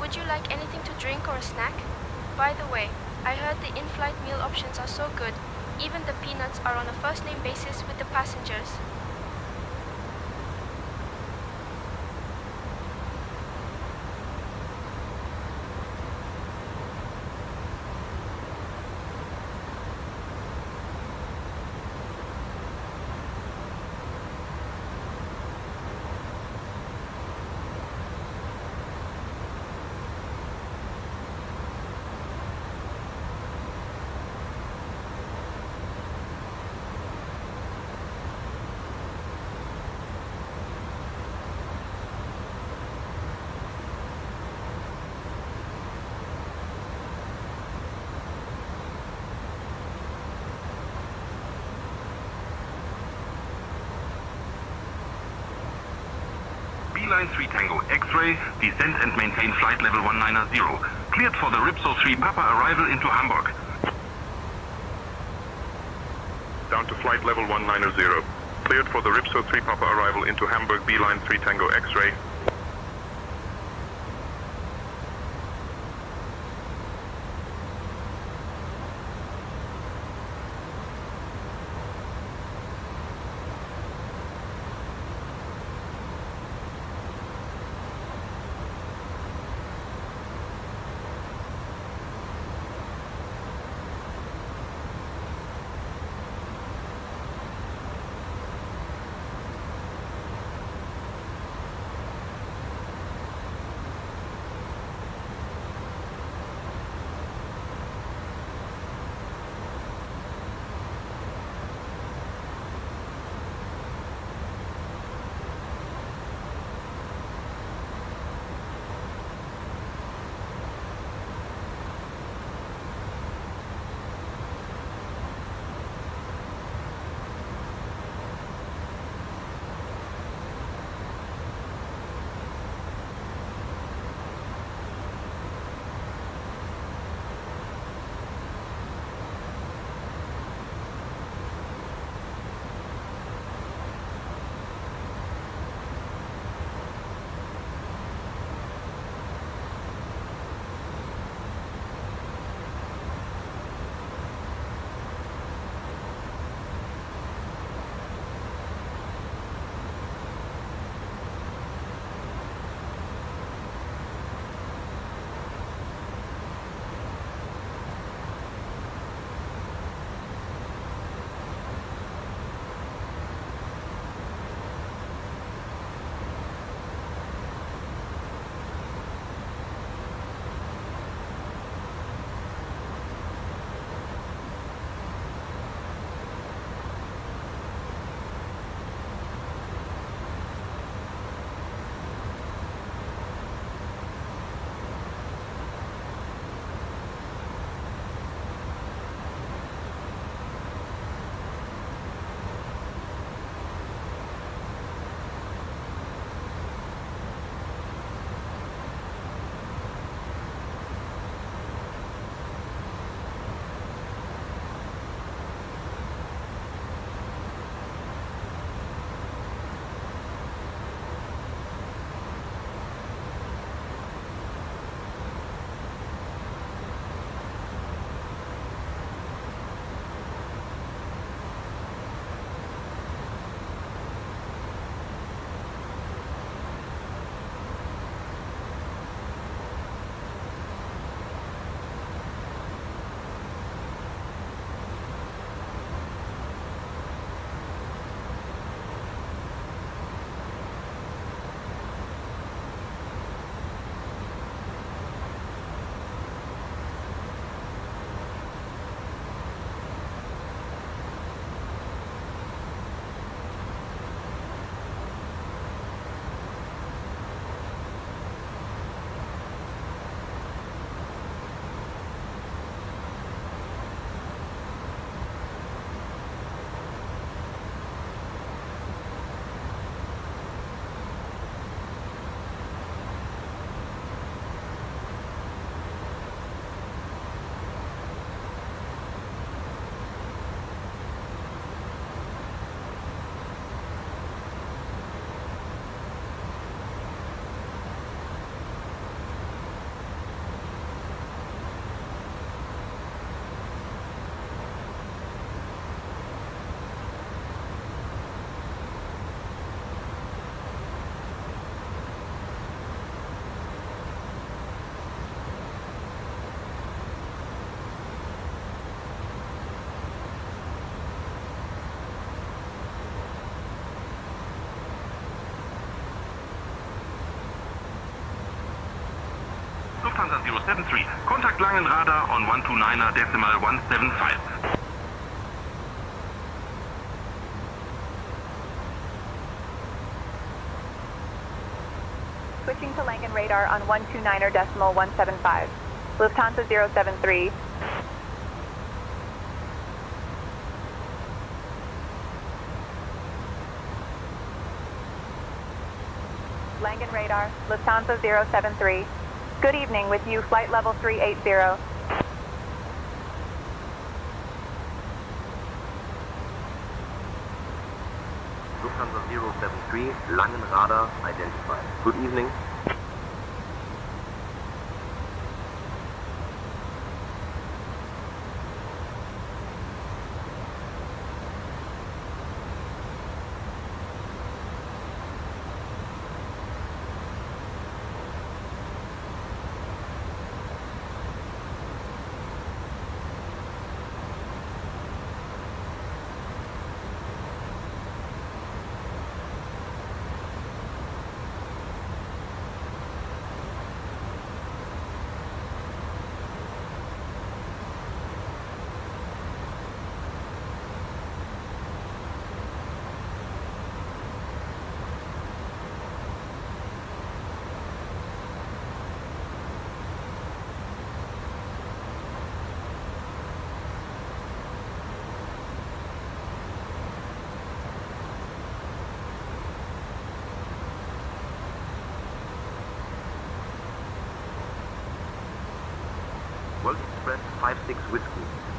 would you like anything to drink or a snack? By the way, I heard the in-flight meal options are so good, even the peanuts are on a first-name basis with the passengers. Beeline 3 Tango X-ray, descend and maintain flight level 190. Cleared for the Ripso 3 Papa arrival into Hamburg. Down to flight level 190. Cleared for the Ripso 3 Papa arrival into Hamburg, Beeline 3 Tango X-ray. Lufthansa 073. Contact Langen radar on 129.175. Switching to Langen radar on 129.175. Lufthansa 073. Langen radar, Lufthansa 073. Good evening, with you flight level 380. Lufthansa 073, Langen radar identified. Good evening. World Express 56 Whiskey.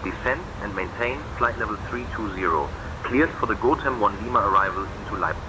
Descend and maintain flight level 320. Cleared for the Gothem 1 Lima arrival into Leipzig.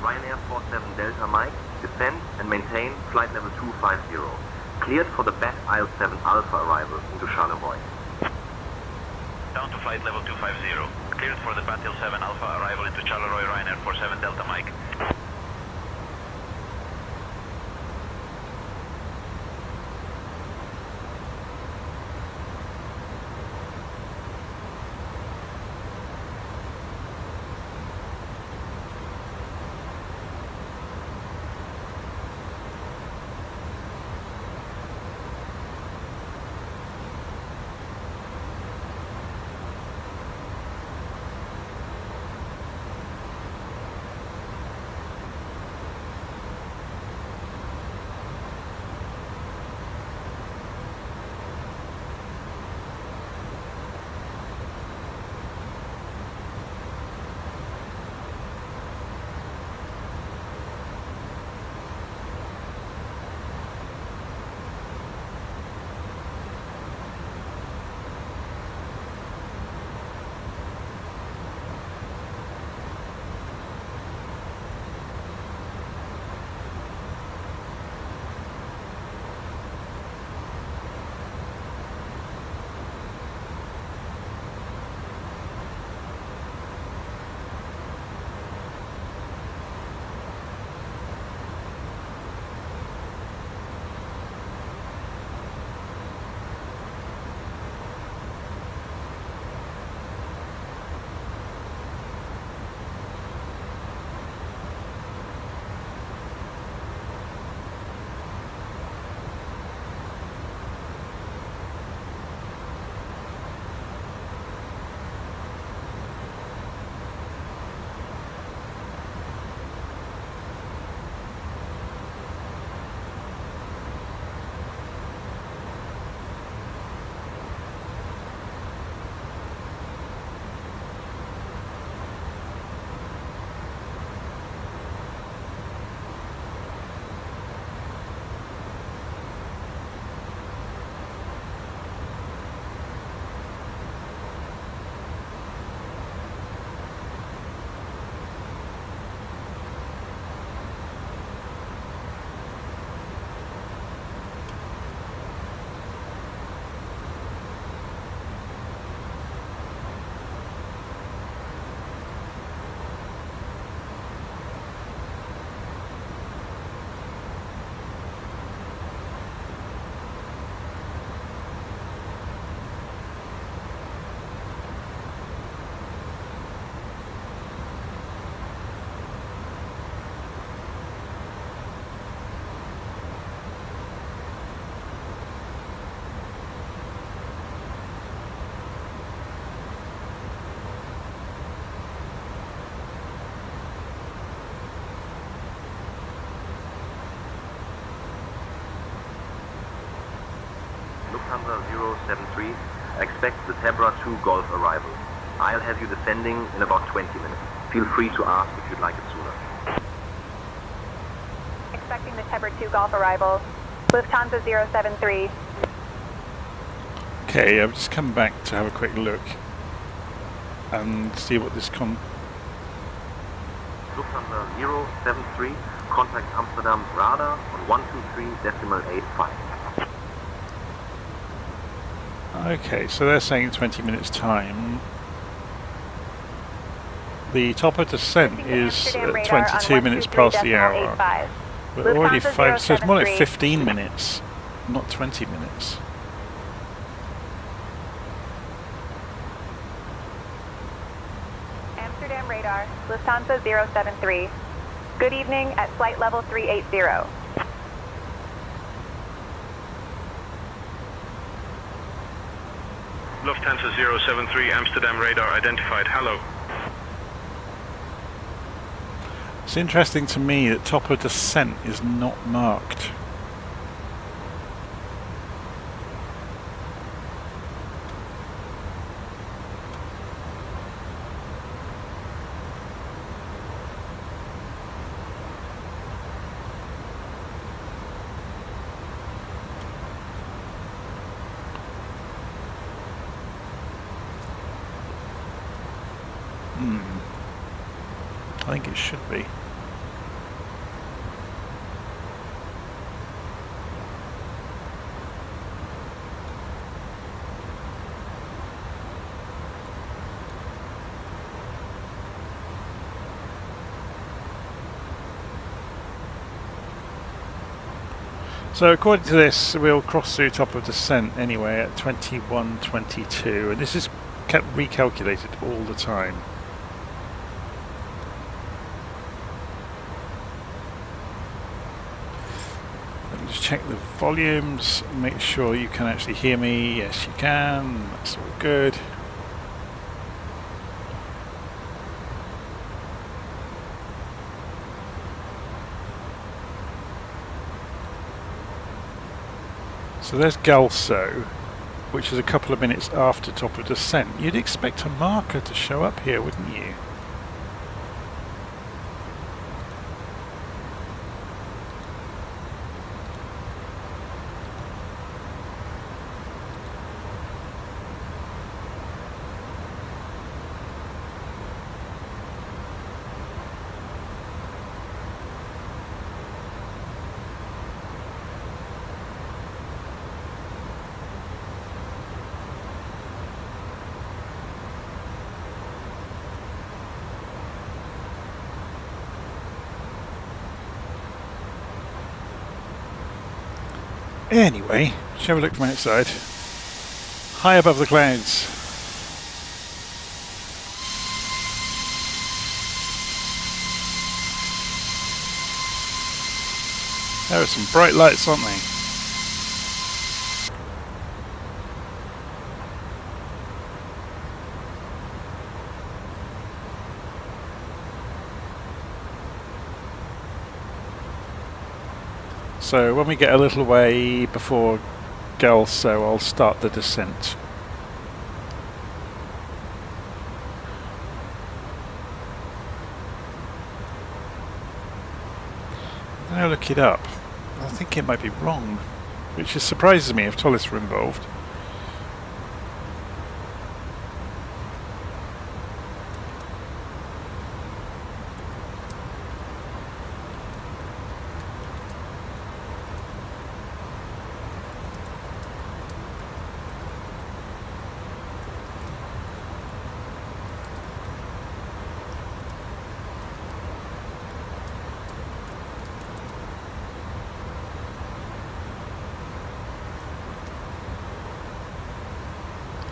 Ryanair 47 Delta Mike, descend and maintain flight level 250. Cleared for the Bat Isle 7 Alpha arrival into Charleroi. Down to flight level 250. Cleared for the Bat Isle 7 Alpha arrival into Charleroi, Ryanair 47 Delta Mike. Lufthansa 073, expect the Tebra 2 Golf arrival. I'll have you descending in about 20 minutes. Feel free to ask if you'd like it sooner. Expecting the Tebra 2 Golf arrival. Lufthansa 073. Okay, I've just come back to have a quick look and see what this Lufthansa 073, contact Amsterdam radar on 123.85. Okay, so they're saying 20 minutes time. The top of descent is 22 minutes past the hour. We're already 5, so it's more like 15 minutes, not 20 minutes. Amsterdam radar, Lufthansa 073. Good evening at flight level 380. Lufthansa 073, Amsterdam radar identified. Hello. It's interesting to me that top of descent is not marked. I think it should be. So according to this, we'll cross through top of descent anyway at 21:22, and this is kept recalculated all the time. Let me just check the volumes, make sure you can actually hear me. Yes, you can. That's all good. So there's Galso, which is a couple of minutes after top of descent. You'd expect a marker to show up here, wouldn't you? Anyway, shall we look from outside? High above the clouds. There are some bright lights, aren't they? So when we get a little way before Galso, I'll start the descent. Then I look it up. I think it might be wrong, which just surprises me if ToLiss were involved.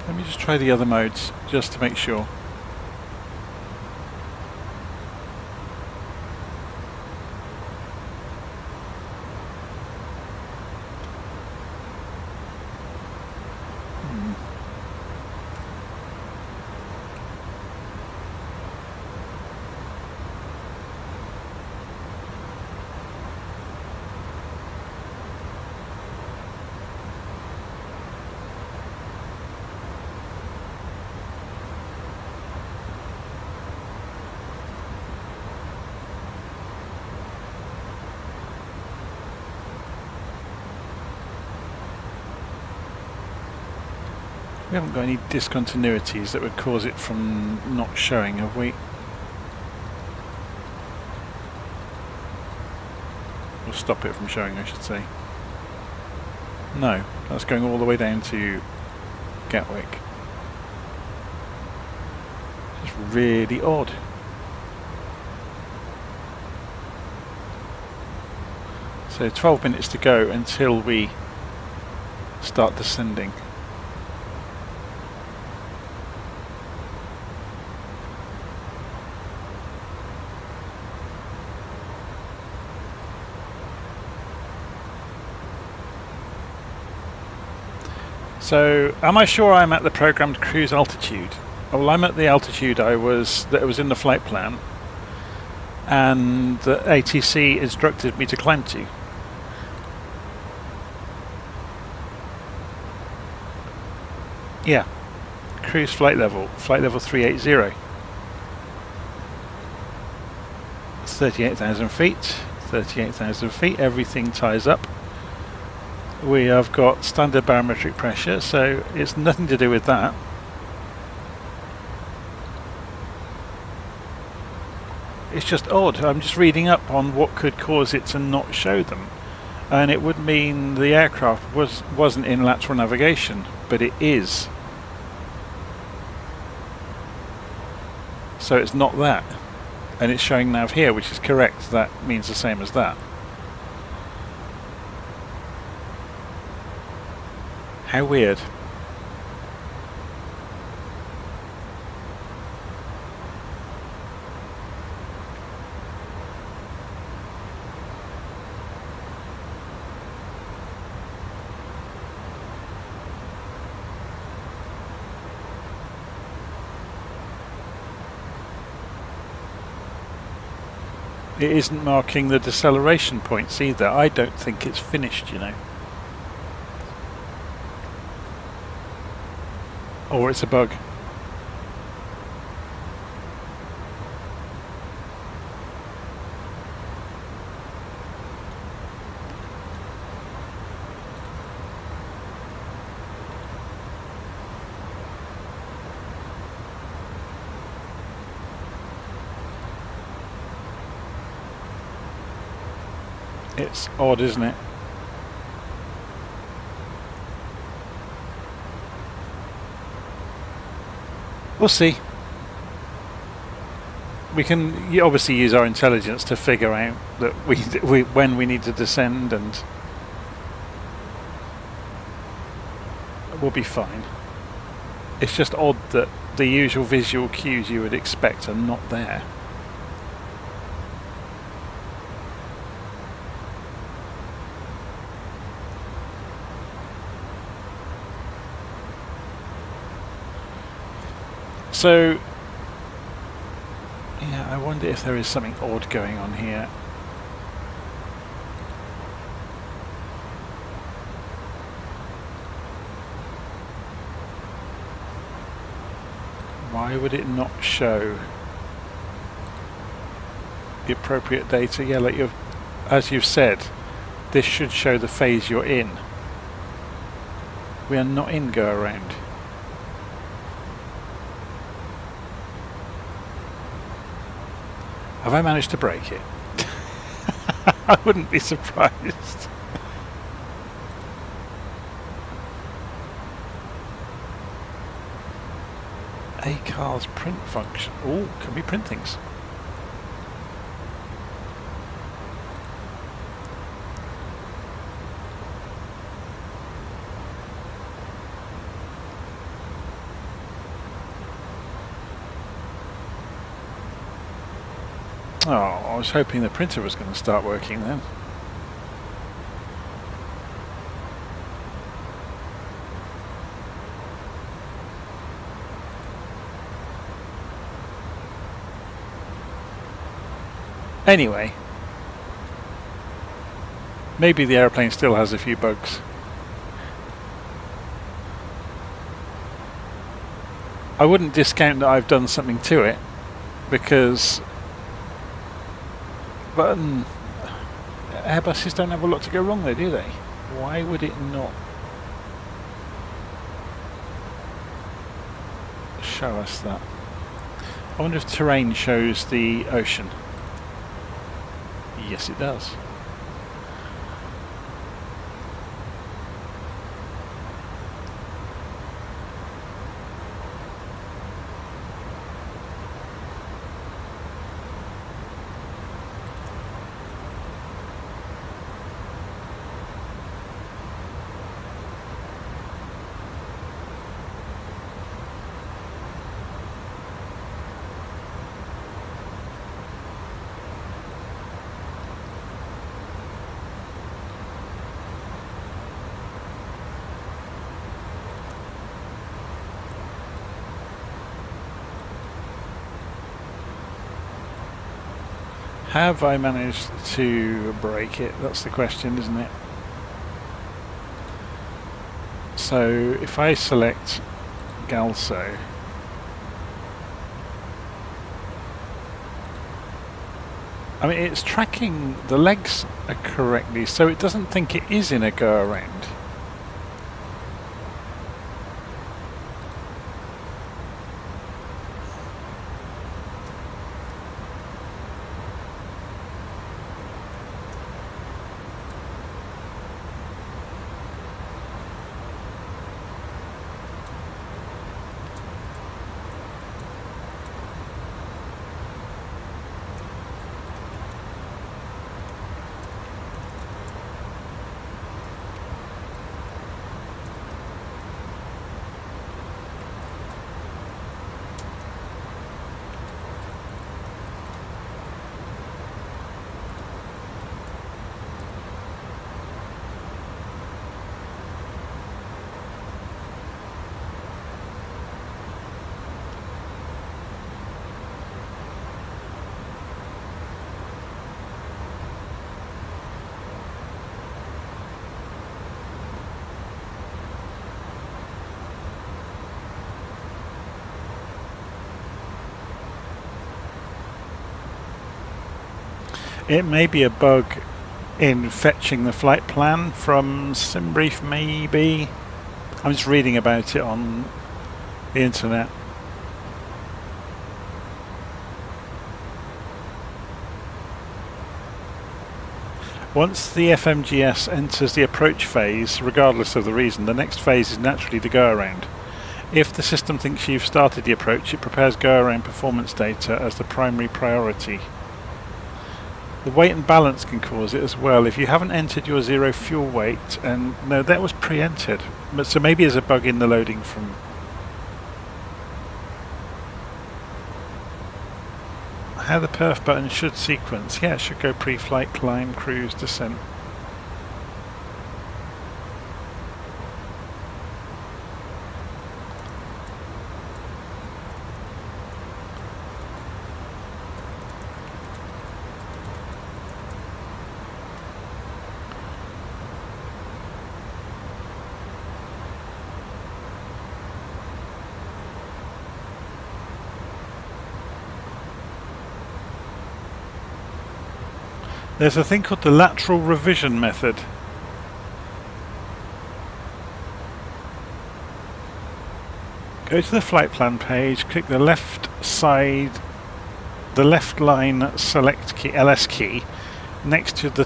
Let me just try the other modes, just to make sure. We haven't got any discontinuities that would cause it from not showing, have we? Or stop it from showing, I should say. No, that's going all the way down to Gatwick. It's really odd. So 12 minutes to go until we start descending. So, am I sure I'm at the programmed cruise altitude? Well, I'm at the altitude that was in the flight plan, and the ATC instructed me to climb to. Yeah, cruise flight level 380. 38,000 feet, 38,000 feet, everything ties up. We have got standard barometric pressure, so it's nothing to do with that. It's just odd. I'm just reading up on what could cause it to not show them, and it would mean the aircraft wasn't in lateral navigation, but it is. So it's not that, and it's showing nav here, which is correct. That means the same as that. How weird. It isn't marking the deceleration points either. I don't think it's finished, you know. Or it's a bug. It's odd, isn't it? We'll see. We can obviously use our intelligence to figure out that when we need to descend, and we'll be fine. It's just odd that the usual visual cues you would expect are not there. So, yeah, I wonder if there is something odd going on here. Why would it not show the appropriate data? Yeah, like as you've said, this should show the phase you're in. We are not in go around. Have I managed to break it? I wouldn't be surprised. A car's print function. Oh, can we print things? Oh, I was hoping the printer was going to start working then. Anyway, maybe the airplane still has a few bugs. I wouldn't discount that I've done something to it, because Airbuses don't have a lot to go wrong there, do they? Why would it not? show us that. I wonder if terrain shows the ocean. Yes, it does. Have I managed to break it? That's the question, isn't it? So if I select Galso, I mean it's tracking the legs correctly, so it doesn't think it is in a go around. It may be a bug in fetching the flight plan from SimBrief, maybe. I'm just reading about it on the internet. Once the FMGS enters the approach phase, regardless of the reason, the next phase is naturally the go-around. If the system thinks you've started the approach, it prepares go-around performance data as the primary priority. The weight and balance can cause it as well. If you haven't entered your zero fuel weight, and no, that was pre-entered. So maybe there's a bug in the loading from... How the perf button should sequence. Yeah, it should go pre-flight, climb, cruise, descent. There's a thing called the lateral revision method. Go to the flight plan page, click the left side, the left line select key, LS key, next to the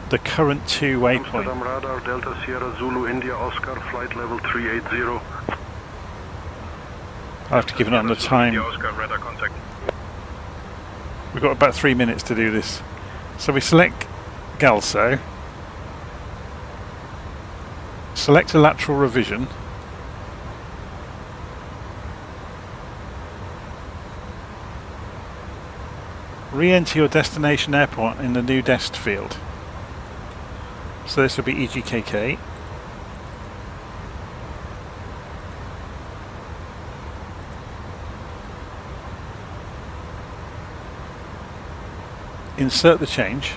the current two waypoint. Amsterdam radar, Delta Sierra Zulu India Oscar, flight level 380. I'll have to give it on the time. Oscar, radar contact. We've got about 3 minutes to do this. So we select Galso, select a lateral revision, re-enter your destination airport in the new dest field. So this will be EGKK. Insert the change,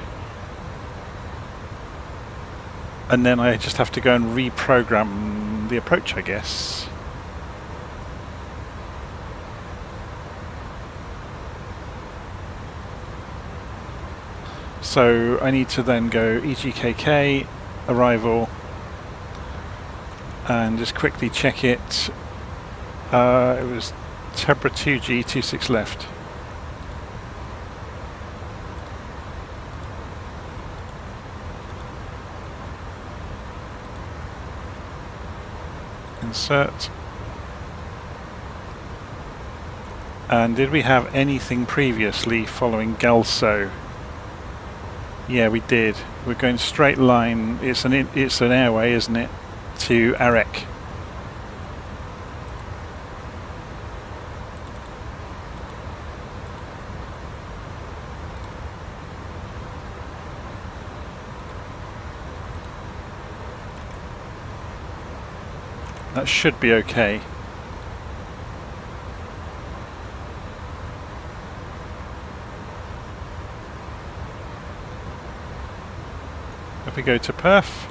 and then I just have to go and reprogram the approach, I guess. So I need to then go EGKK, arrival, and just quickly check it. It was Tebra 2G 26 left. Insert. And did we have anything previously following Galso? Yeah, we did. We're going straight line. It's an airway, isn't it, to Arek. That should be okay. If we go to Perth,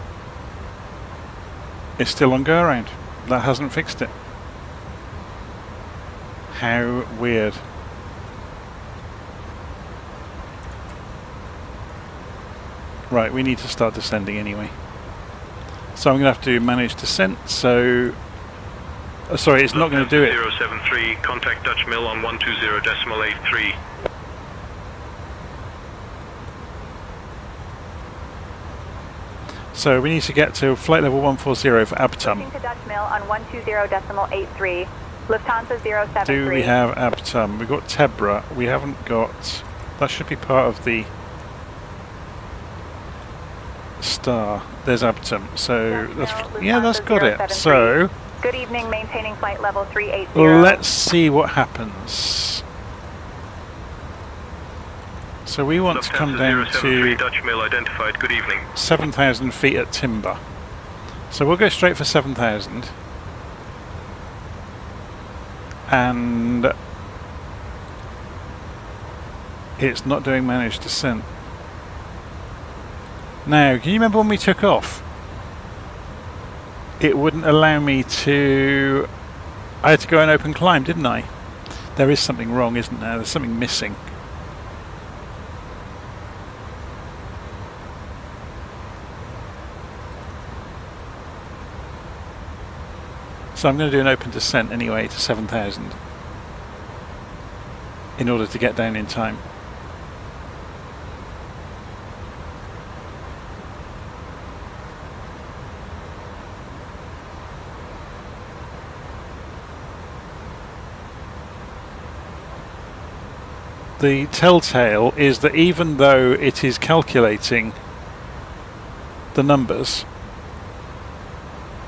it's still on go around. That hasn't fixed it. How weird. Right, we need to start descending anyway. So I'm going to have to manage descent, so... sorry, it's not going to do it. 073, contact Dutch Mill on 120.83. So we need to get to flight level 140 for Abtum. Switching to Dutch Mill on 120.83. Lufthansa 073. Do we have Abtum? We've got Tebra. We haven't got... That should be part of the... Star. There's Abtum. So that's, yeah, that's got it. So good evening, maintaining flight level 380. Let's see what happens. So we want to come down to Dutch Mill identified. Good evening. 7,000 feet at Timber. So we'll go straight for 7,000. And it's not doing managed descent. Now, can you remember when we took off? It wouldn't allow me to... I had to go and open climb, didn't I? There is something wrong, isn't there? There's something missing. So I'm going to do an open descent anyway to 7,000 in order to get down in time. The telltale is that even though it is calculating the numbers,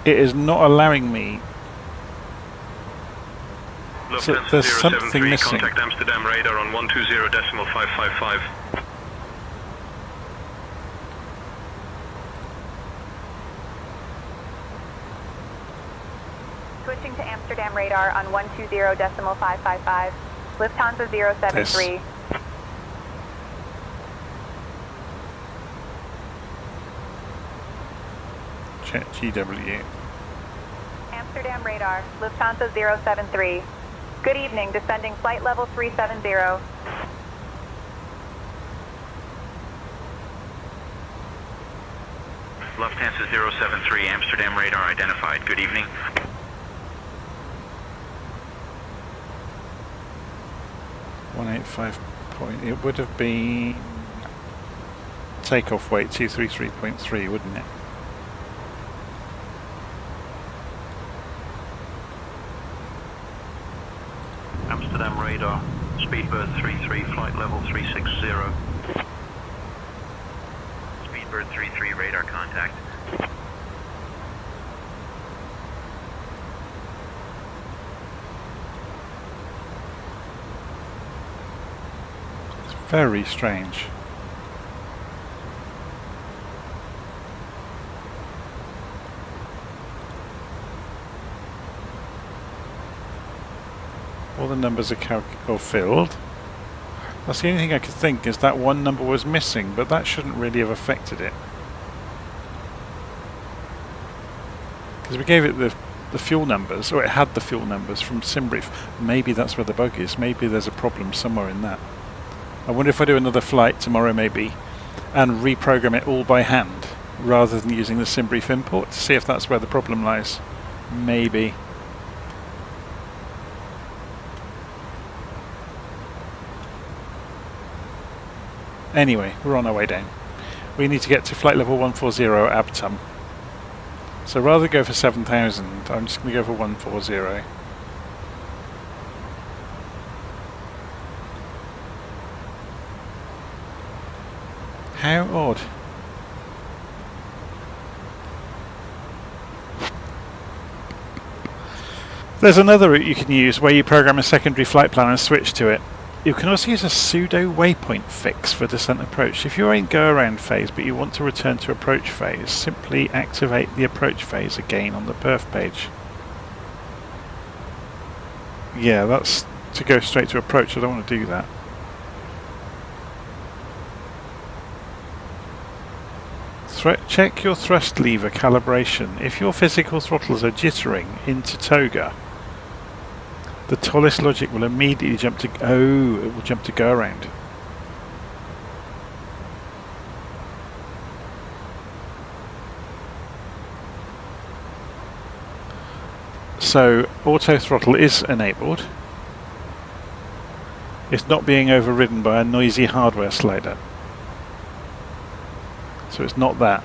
it is not allowing me. So there's something missing. Contact Amsterdam radar on 120.555. Switching to Amsterdam radar on 120.555. Lufthansa 073. Check GW. Amsterdam radar, Lufthansa 073. Good evening, descending flight level 370. Lufthansa 073, Amsterdam radar identified. Good evening. It would have been takeoff weight 233.3, wouldn't it? Amsterdam radar, Speedbird 33, flight level 360. Speedbird 33, radar contact. Very strange. All the numbers are filled. That's the only thing I could think is that one number was missing, but that shouldn't really have affected it. Because we gave it the fuel numbers, or it had the fuel numbers from SimBrief. Maybe that's where the bug is. Maybe there's a problem somewhere in that. I wonder if I do another flight tomorrow maybe and reprogram it all by hand rather than using the SimBrief import to see if that's where the problem lies. Maybe. Anyway, we're on our way down. We need to get to flight level 140 Abtum. So rather than go for 7,000, I'm just going to go for 140. How odd. There's another route you can use where you program a secondary flight plan and switch to it. You can also use a pseudo waypoint fix for descent approach. If you're in go-around phase but you want to return to approach phase, simply activate the approach phase again on the perf page. Yeah, that's to go straight to approach. I don't want to do that. Check your thrust lever calibration. If your physical throttles are jittering into toga, the ToLiss logic will immediately jump to it will jump to go around. So auto throttle is enabled. It's not being overridden by a noisy hardware slider. So it's not that.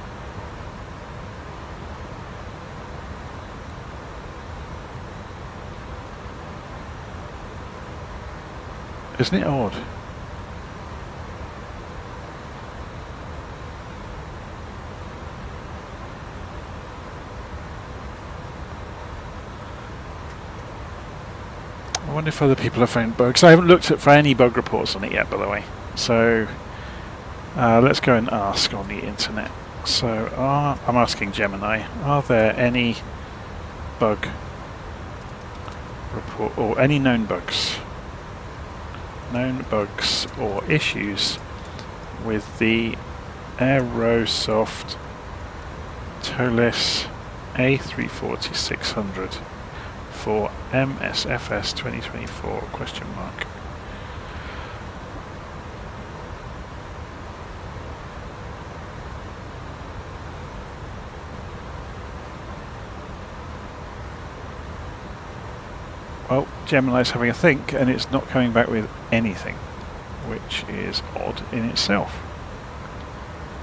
Isn't it odd? I wonder if other people have found bugs. I haven't looked for any bug reports on it yet, by the way. So let's go and ask on the internet. So I'm asking Gemini, are there any bug report or any known bugs? Known bugs or issues with the Aerosoft ToLiss A340-600 for MSFS 2024 ? Well, Gemini's having a think and it's not coming back with anything, which is odd in itself.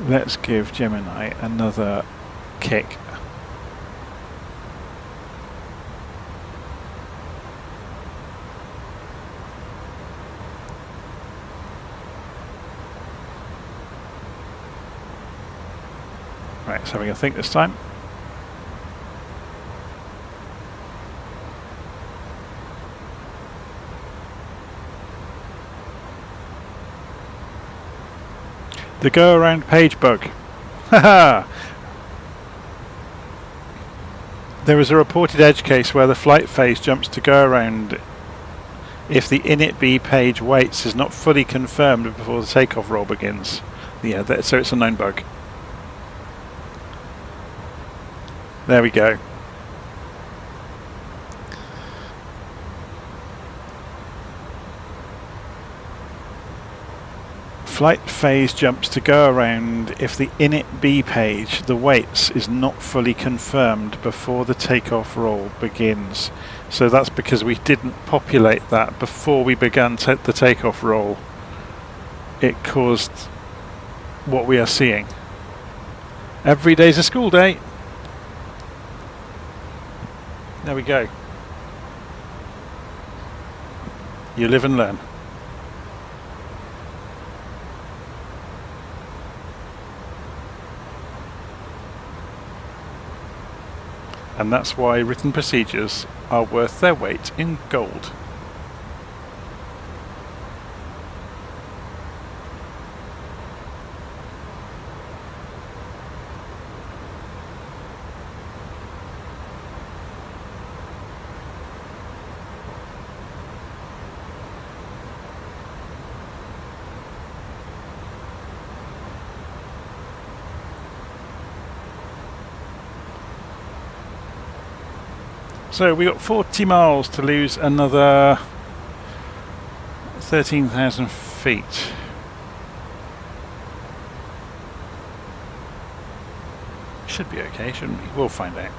Let's give Gemini another kick. Right, it's having a think this time. The go-around page bug. Haha! There is a reported edge case where the flight phase jumps to go-around if the init page waits is not fully confirmed before the takeoff roll begins. Yeah, so it's a known bug. There we go. Flight phase jumps to go around if the init B page, the waits, is not fully confirmed before the takeoff roll begins. So that's because we didn't populate that before we began the takeoff roll. It caused what we are seeing. Every day's a school day. There we go. You live and learn. And that's why written procedures are worth their weight in gold. So we got 40 miles to lose another 13,000 feet. Should be okay, shouldn't we? We'll find out.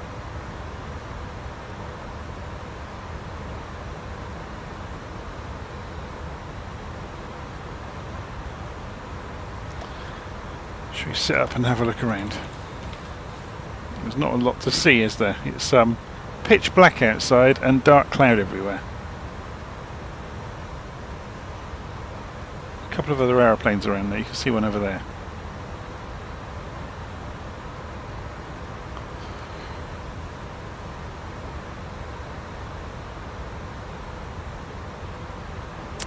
Should we sit up and have a look around? There's not a lot to see, is there? It's pitch black outside and dark cloud everywhere. A couple of other aeroplanes around there. You can see one over there.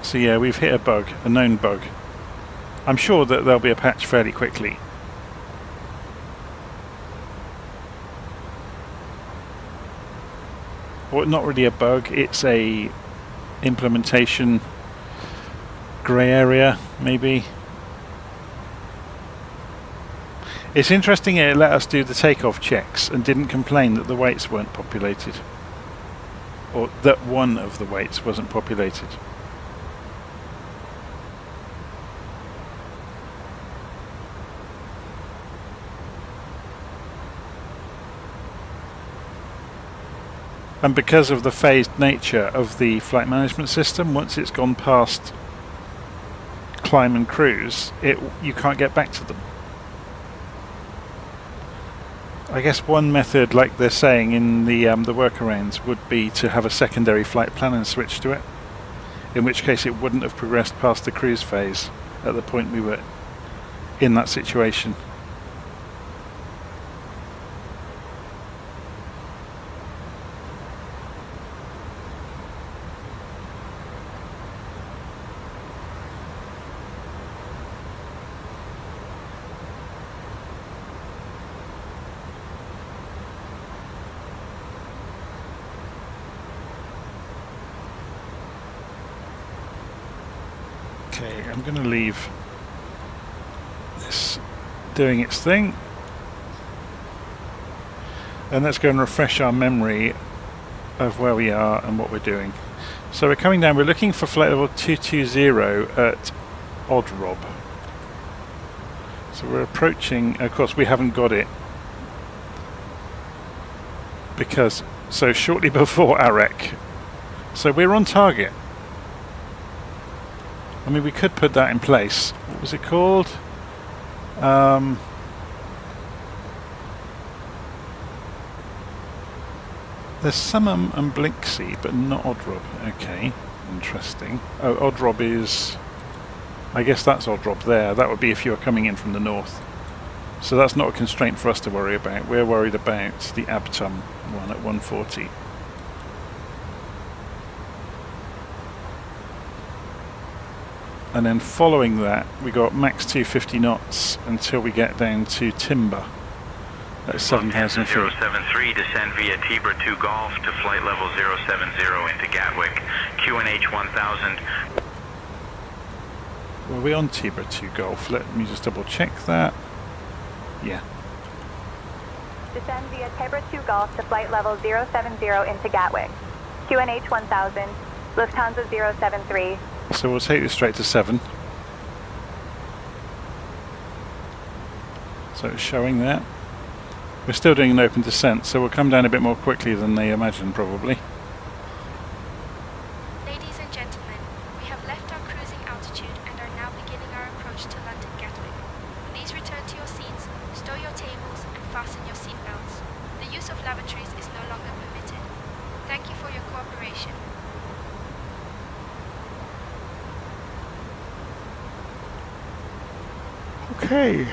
So yeah, we've hit a bug, a known bug. I'm sure that there'll be a patch fairly quickly. Well, not really a bug, it's a implementation grey area, maybe. It's interesting it let us do the takeoff checks and didn't complain that the weights weren't populated. Or that one of the weights wasn't populated. And because of the phased nature of the flight management system, once it's gone past climb and cruise, you can't get back to them. I guess one method, like they're saying in the workarounds, would be to have a secondary flight plan and switch to it, in which case it wouldn't have progressed past the cruise phase at the point we were in that situation. Okay, I'm going to leave this doing its thing, and let's go and refresh our memory of where we are and what we're doing. So we're coming down, we're looking for flight level 220 at Odd Rob. So we're approaching, of course we haven't got it, because, so shortly before Arek, so we're on target. I mean, we could put that in place. What was it called? There's Summum and Blinksy, but not Oddrob. Okay, interesting. Oh, Oddrob is... I guess that's Oddrob there. That would be if you're coming in from the north. So that's not a constraint for us to worry about. We're worried about the Abtum one at 140. And then following that, we got max 250 knots until we get down to Timber at 7,000 feet. 073, descend via Tibur 2 Golf to flight level 070 into Gatwick, QNH 1000. Were we on Tibur 2 Golf? Let me just double check that. Yeah. Descend via Tibur 2 Golf to flight level 070 into Gatwick, QNH 1000, Lufthansa 073. So we'll take this straight to 7. So it's showing there. We're still doing an open descent, so we'll come down a bit more quickly than they imagined, probably. Ladies and gentlemen, we have left our cruising altitude and are now beginning our approach to London Gatwick. Please return to your seats, stow your tables, and fasten your seatbelts. The use of lavatories is no longer permitted. Thank you for your cooperation. Okay.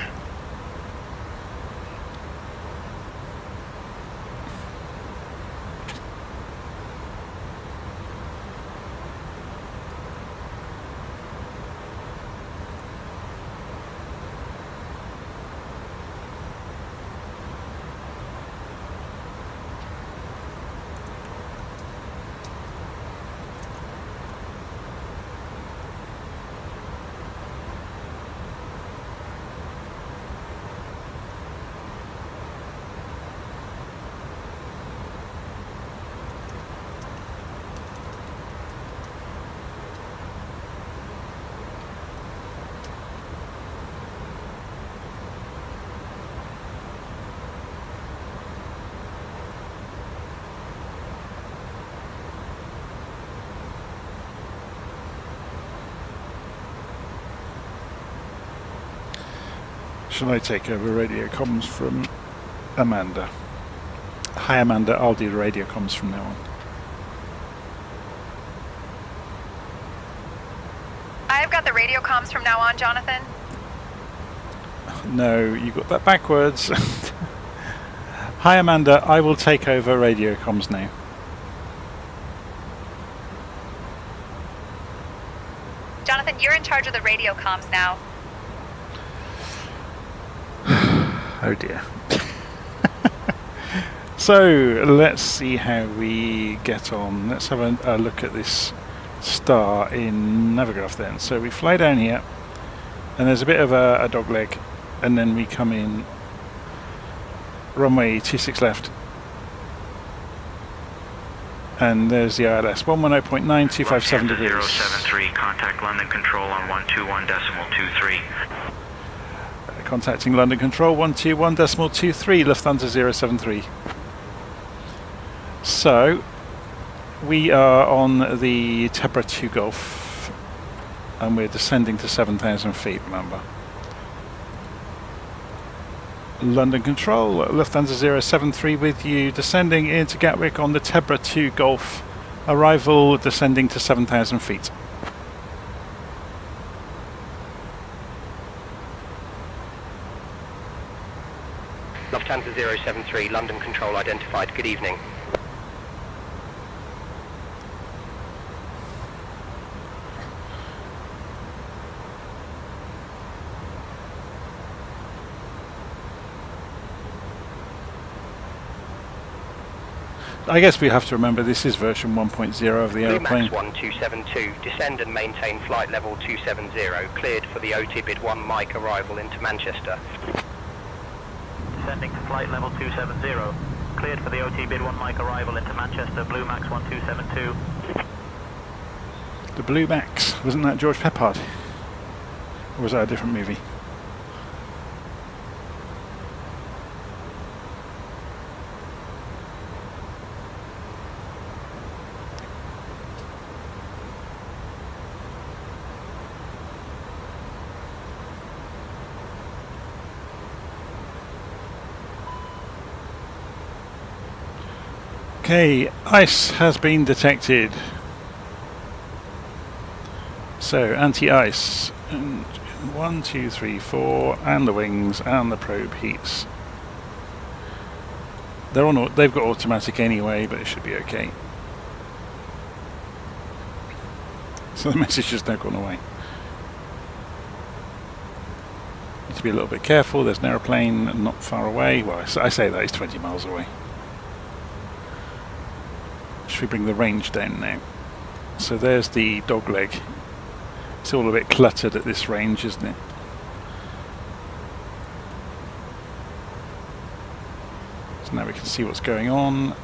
Shall I take over radio comms from Amanda? Hi Amanda, I'll do the radio comms from now on. I've got the radio comms from now on, Jonathan. No, you got that backwards. Hi Amanda, I will take over radio comms now. Jonathan, you're in charge of the radio comms now. Oh dear. So let's see how we get on. Let's have a look at this star in Navigraph then. So we fly down here and there's a bit of a dog leg, and then we come in runway 26 left, and there's the ILS 110.9, 257 degrees. 073, contact London Control on 121.23. Contacting London Control 121.23, Lufthansa 073. So we are on the Tebra 2 Golf and we're descending to 7,000 feet, remember. London Control, Lufthansa 073 with you, descending into Gatwick on the Tebra 2 Golf, arrival descending to 7,000 feet. Lufthansa 073, London Control identified. Good evening. I guess we have to remember this is version 1.0 of the aeroplane. Max 1272, descend and maintain flight level 270, cleared for the OT bid 1 Mike arrival into Manchester. Descending to flight level 270, cleared for the OT bid 1 Mike arrival into Manchester, Blue Max 1272. The Blue Max, wasn't that George Peppard? Or was that a different movie? Okay, ice has been detected. So anti-ice, and 1, 2, 3, 4, and the wings and the probe heats. They're on. They've got automatic anyway, but it should be okay. So the message has now gone away. Need to be a little bit careful. There's an aeroplane not far away. Well, I say that it's 20 miles away. Should we bring the range down now? So there's the dog leg. It's all a bit cluttered at this range, isn't it? So now we can see what's going on.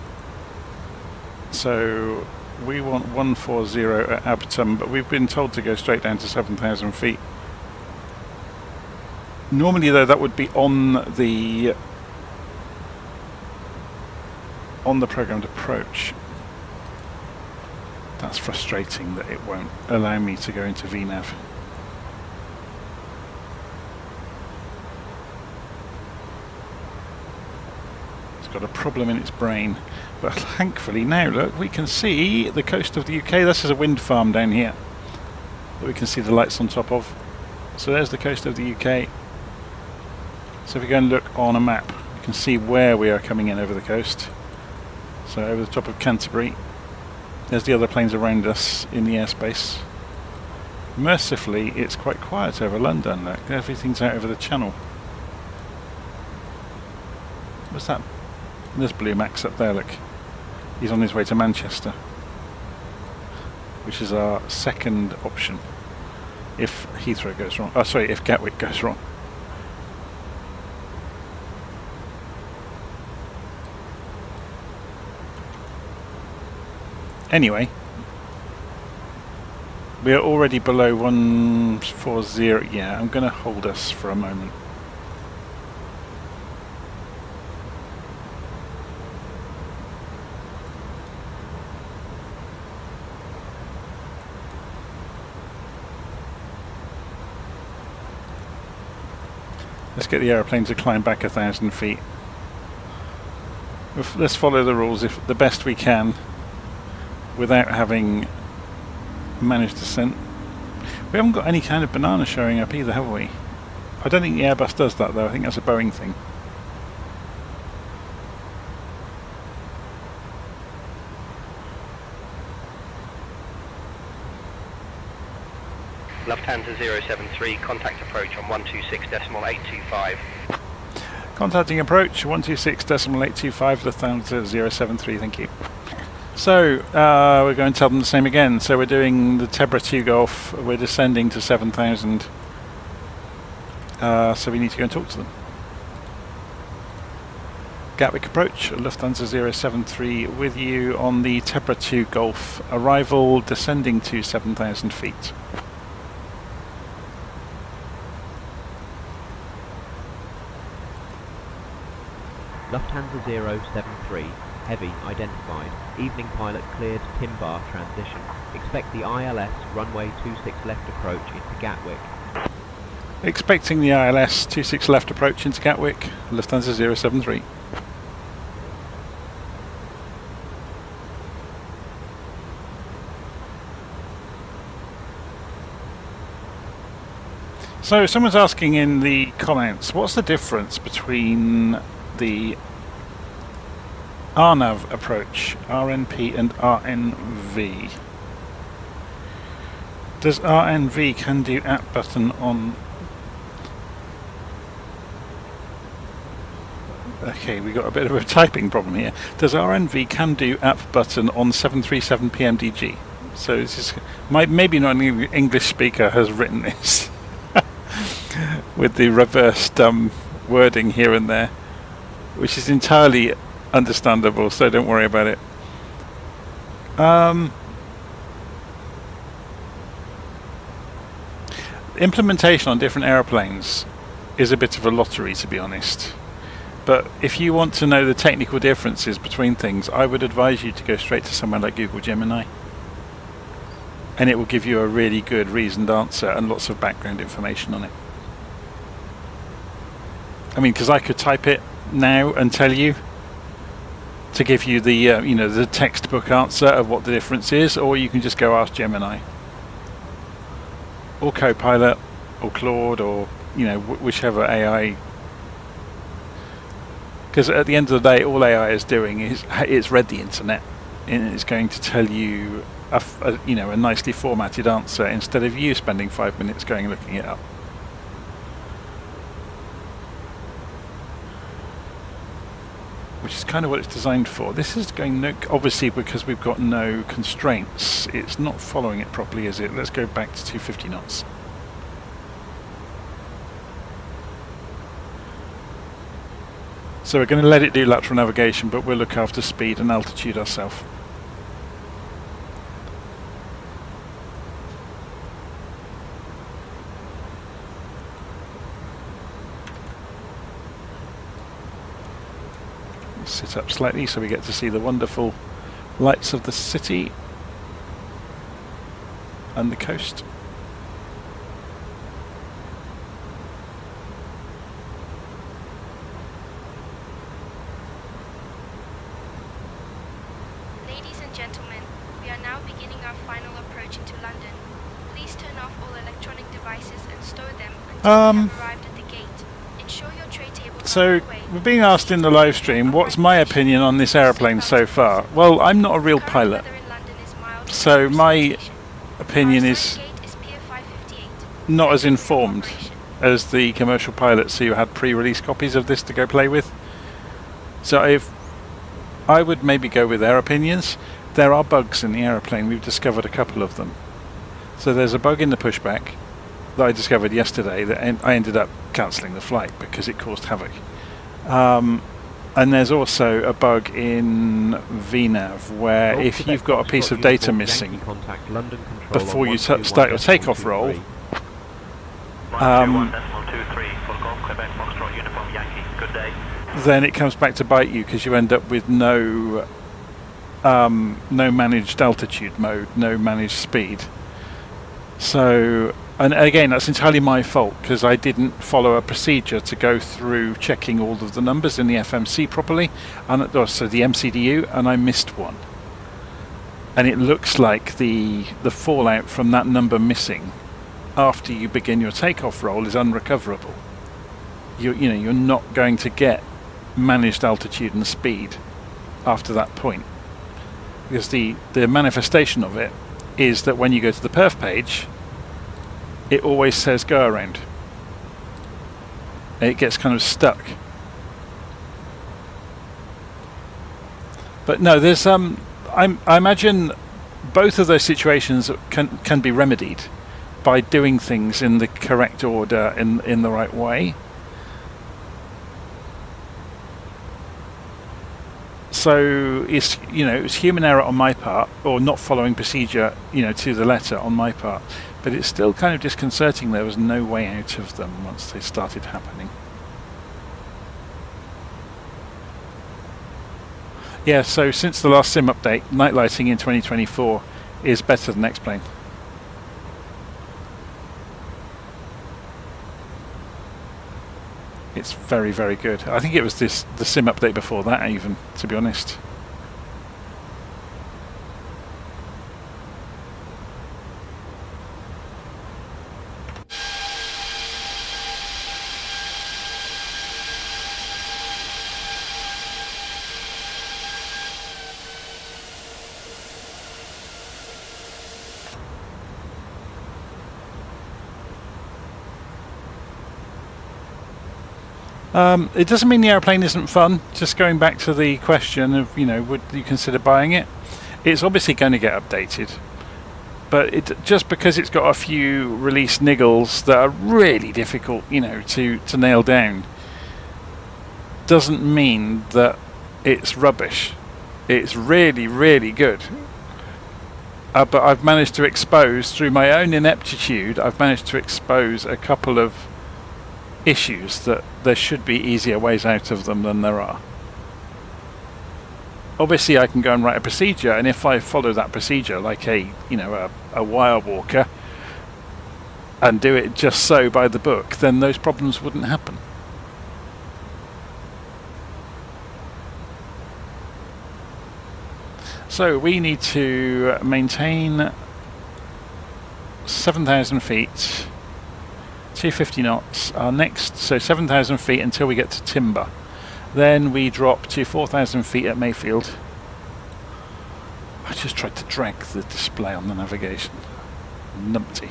So we want 140 at Abertum, but we've been told to go straight down to 7,000 feet. Normally though that would be on the programmed approach. That's frustrating that it won't allow me to go into VNav. It's got a problem in its brain, but thankfully now look, we can see the coast of the UK. This is a wind farm down here that we can see the lights on top of. So there's the coast of the UK. So if we go and look on a map, you can see where we are coming in over the coast. So over the top of Canterbury. There's the other planes around us in the airspace. Mercifully, it's quite quiet over London. Look, everything's out over the channel. What's that? There's Blue Max up there, look. He's on his way to Manchester, which is our second option if Heathrow goes wrong. Oh, sorry, if Gatwick goes wrong. Anyway, we are already below 140. Yeah, I'm going to hold us for a moment. Let's get the aeroplane to climb back 1,000 feet. Let's follow the rules if the best we can without having managed descent. We haven't got any kind of banana showing up either, have we? I don't think the Airbus does that though. I think that's a Boeing thing. Lufthansa 073, contact approach on 126.825. Contacting approach 126.825, Lufthansa 073, thank you. So, we're going to tell them the same again. So we're doing the Tebra 2 Golf, we're descending to 7,000. So we need to go and talk to them. Gatwick approach, Lufthansa 073 with you on the Tebra 2 Golf, arrival descending to 7,000 feet. Lufthansa 073, heavy identified. Evening pilot cleared Timbar transition. Expect the ILS runway 26 left approach into Gatwick. Expecting the ILS 26 left approach into Gatwick, Lufthansa 073. So someone's asking in the comments, what's the difference between the RNAV approach, RNP and RNV? Does RNV can do app button on... Okay, we got a bit of a typing problem here. Does RNV can do app button on 737 PMDG? So this is maybe not an English speaker has written this with the reversed wording here and there, which is entirely understandable, so don't worry about it. Implementation on different aeroplanes is a bit of a lottery, to be honest. But if you want to know the technical differences between things, I would advise you to go straight to somewhere like Google Gemini. And it will give you a really good reasoned answer and lots of background information on it. I mean, because I could type it now and tell you to give you the you know, the textbook answer of what the difference is, or you can just go ask Gemini or Copilot or Claude, or you know, whichever AI. Because at the end of the day, all AI is doing is it's read the internet and it's going to tell you a nicely formatted answer instead of you spending 5 minutes going and looking it up. Which is kind of what it's designed for. This is going obviously because we've got no constraints. It's not following it properly, is it? Let's go back to 250 knots. So we're going to let it do lateral navigation, but we'll look after speed and altitude ourselves. Sit up slightly so we get to see the wonderful lights of the city and the coast. Ladies and gentlemen, we are now beginning our final approach into London. Please turn off all electronic devices and store them until we have arrived at the gate. Ensure your tray table. So we're being asked in the live stream, what's my opinion on this aeroplane so far? Well, I'm not a real pilot, so my opinion is not as informed as the commercial pilots who had pre-release copies of this to go play with. So if I would maybe go with their opinions. There are bugs in the aeroplane. We've discovered a couple of them. So there's a bug in the pushback that I discovered yesterday that I ended up cancelling the flight because it caused havoc. And there's also a bug in VNav where if you've got a piece of data missing before you start your takeoff roll, then it comes back to bite you because you end up with no managed altitude mode, no managed speed. So And again, that's entirely my fault because I didn't follow a procedure to go through checking all of the numbers in the FMC properly, and so the MCDU, and I missed one. And it looks like the fallout from that number missing after you begin your takeoff roll is unrecoverable. You're not going to get managed altitude and speed after that point, because the manifestation of it is that when you go to the perf page, it always says go around. It gets kind of stuck. But no, there's I imagine both of those situations can be remedied by doing things in the correct order, in the right way. So it's human error on my part, or not following procedure to the letter on my part, but it's still kind of disconcerting there was no way out of them once they started happening. Yeah, so since the last sim update, night lighting in 2024 is better than X-Plane. It's very, very good. I think it was the sim update before that even, to be honest. It doesn't mean the airplane isn't fun. Just going back to the question of, would you consider buying it? It's obviously going to get updated, but just because it's got a few release niggles that are really difficult, to nail down, doesn't mean that it's rubbish. It's really, really good. But I've managed to expose, through my own ineptitude, I've managed to expose a couple of issues that there should be easier ways out of them than there are. Obviously I can go and write a procedure, and if I follow that procedure like a wire walker and do it just so by the book, then those problems wouldn't happen. So we need to maintain 7,000 feet, 250 knots, our next, so 7,000 feet until we get to Timber. Then we drop to 4,000 feet at Mayfield. I just tried to drag the display on the navigation. Numpty.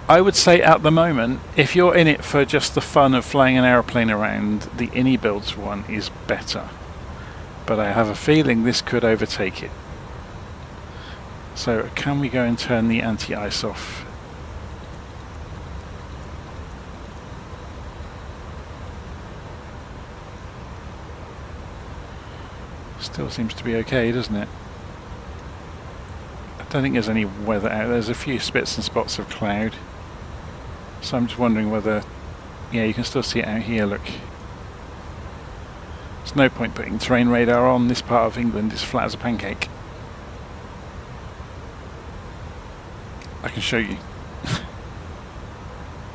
I would say at the moment, if you're in it for just the fun of flying an aeroplane around, the Inibuilds one is better. But I have a feeling this could overtake it. So can we go and turn the anti-ice off? Still seems to be okay, doesn't it? I don't think there's any weather out. There's a few spits and spots of cloud. So I'm just wondering whether... Yeah, you can still see it out here, look. There's no point putting terrain radar on. This part of England is flat as a pancake. I can show you.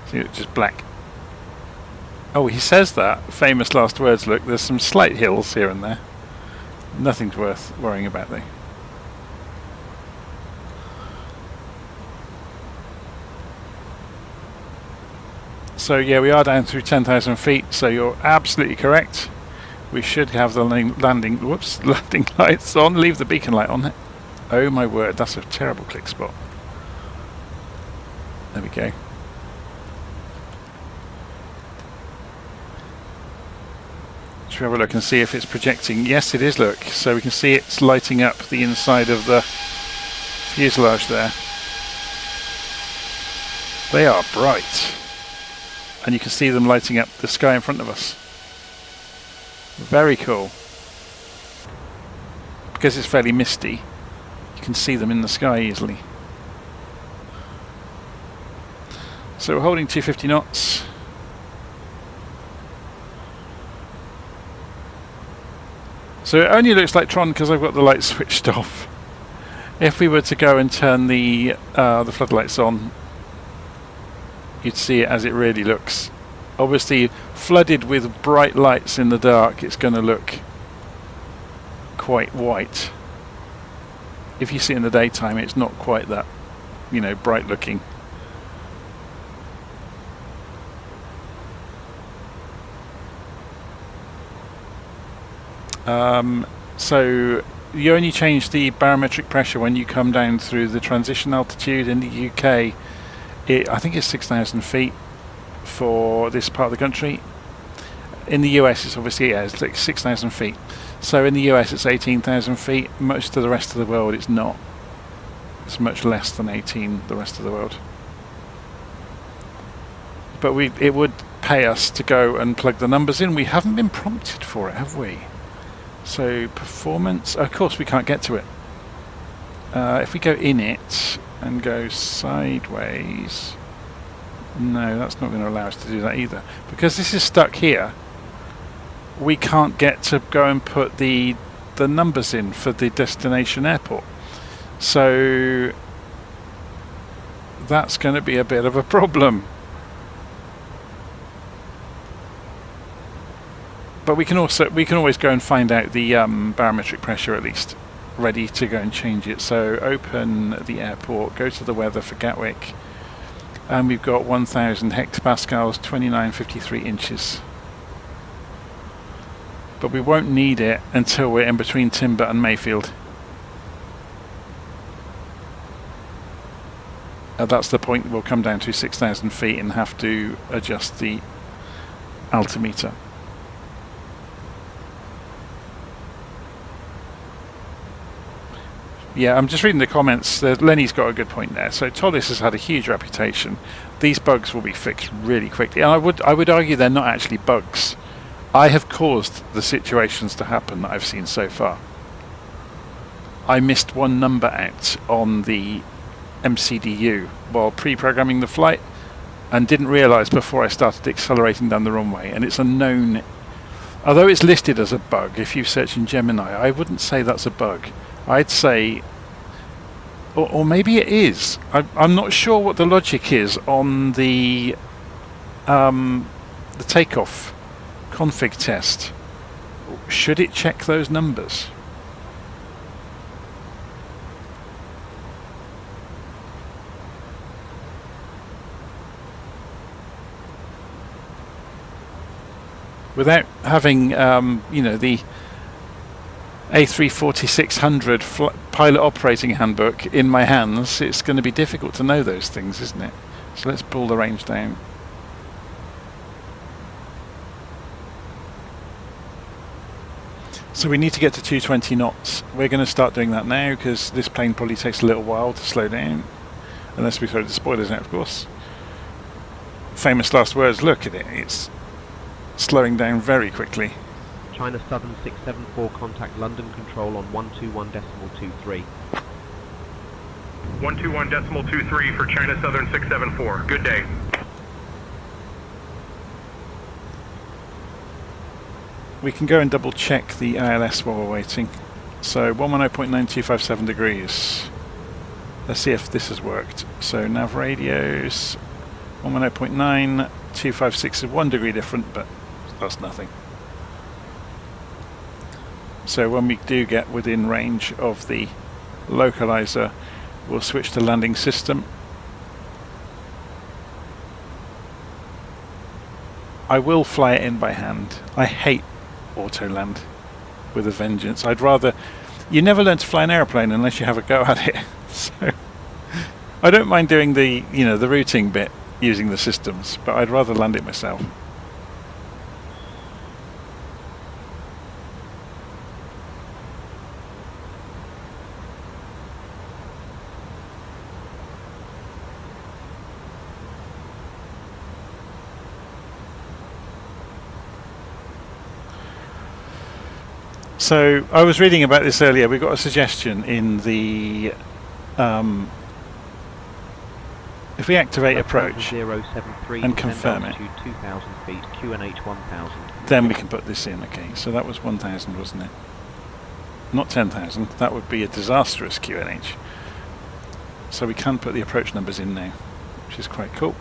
See, it's just black. Oh, he says that. Famous last words, look. There's some slight hills here and there. Nothing's worth worrying about, though. So, yeah, we are down through 10,000 feet, so you're absolutely correct. We should have the landing lights on. Leave the beacon light on it. Oh, my word, that's a terrible click spot. There we go. Should we have a look and see if it's projecting? Yes, it is, look. So we can see it's lighting up the inside of the fuselage there. They are bright. And you can see them lighting up the sky in front of us. Very cool. Because it's fairly misty, you can see them in the sky easily. So we're holding 250 knots. So it only looks like Tron because I've got the light switched off. If we were to go and turn the floodlights on, you'd see it as it really looks. Obviously, flooded with bright lights in the dark, it's going to look quite white. If you see it in the daytime, it's not quite that, you know, bright looking. So you only change the barometric pressure when you come down through the transition altitude. In the UK, I think it's 6,000 feet for this part of the country. In the US, it's obviously, yeah, it's like 6,000 feet. So in the US, it's 18,000 feet. Most of the rest of the world, it's not. It's much less than 18, the rest of the world. But it would pay us to go and plug the numbers in. We haven't been prompted for it, have we? So performance, of course we can't get to it. If we go in it and go sideways, no, that's not going to allow us to do that either. Because this is stuck here, we can't get to go and put the numbers in for the destination airport. So that's going to be a bit of a problem. But we can always go and find out the barometric pressure at least, ready to go and change it. So open the airport, go to the weather for Gatwick, and we've got 1,000 hectopascals, 2953 inches. But we won't need it until we're in between Timber and Mayfield. That's the point we'll come down to 6,000 feet and have to adjust the altimeter. Yeah, I'm just reading the comments. Lenny's got a good point there. So ToLiss has had a huge reputation. These bugs will be fixed really quickly. And I would argue they're not actually bugs. I have caused the situations to happen that I've seen so far. I missed one number out on the MCDU while pre-programming the flight and didn't realise before I started accelerating down the runway. And it's a known... Although it's listed as a bug, if you search in Gemini, I wouldn't say that's a bug. I'd say, or maybe it is. I'm not sure what the logic is on the takeoff config test. Should it check those numbers? Without having, you know, the A340-600 pilot operating handbook in my hands, it's going to be difficult to know those things, isn't it? So let's pull the range down. So we need to get to 220 knots. We're going to start doing that now because this plane probably takes a little while to slow down, unless we throw the spoilers out, of course. Famous last words, look at it, it's slowing down very quickly. China Southern 674, contact London Control on 121.23. 121.23 for China Southern 674. Good day. We can go and double check the ILS while we're waiting. So 110.9257 degrees. Let's see if this has worked. So nav radios, 110.9, 256 is 1 degree different, but that's nothing. So when we do get within range of the localizer, we'll switch to landing system. I will fly it in by hand. I hate auto land with a vengeance. I'd rather... You never learn to fly an airplane unless you have a go at it. So I don't mind doing the, you know, the routing bit using the systems, but I'd rather land it myself. So I was reading about this earlier. We got a suggestion in the if we activate approach and confirm it, 2,000 feet, QNH 1,000. Then we can put this in. Okay, so that was 1,000, wasn't it? Not 10,000. That would be a disastrous QNH. So we can put the approach numbers in now, which is quite cool.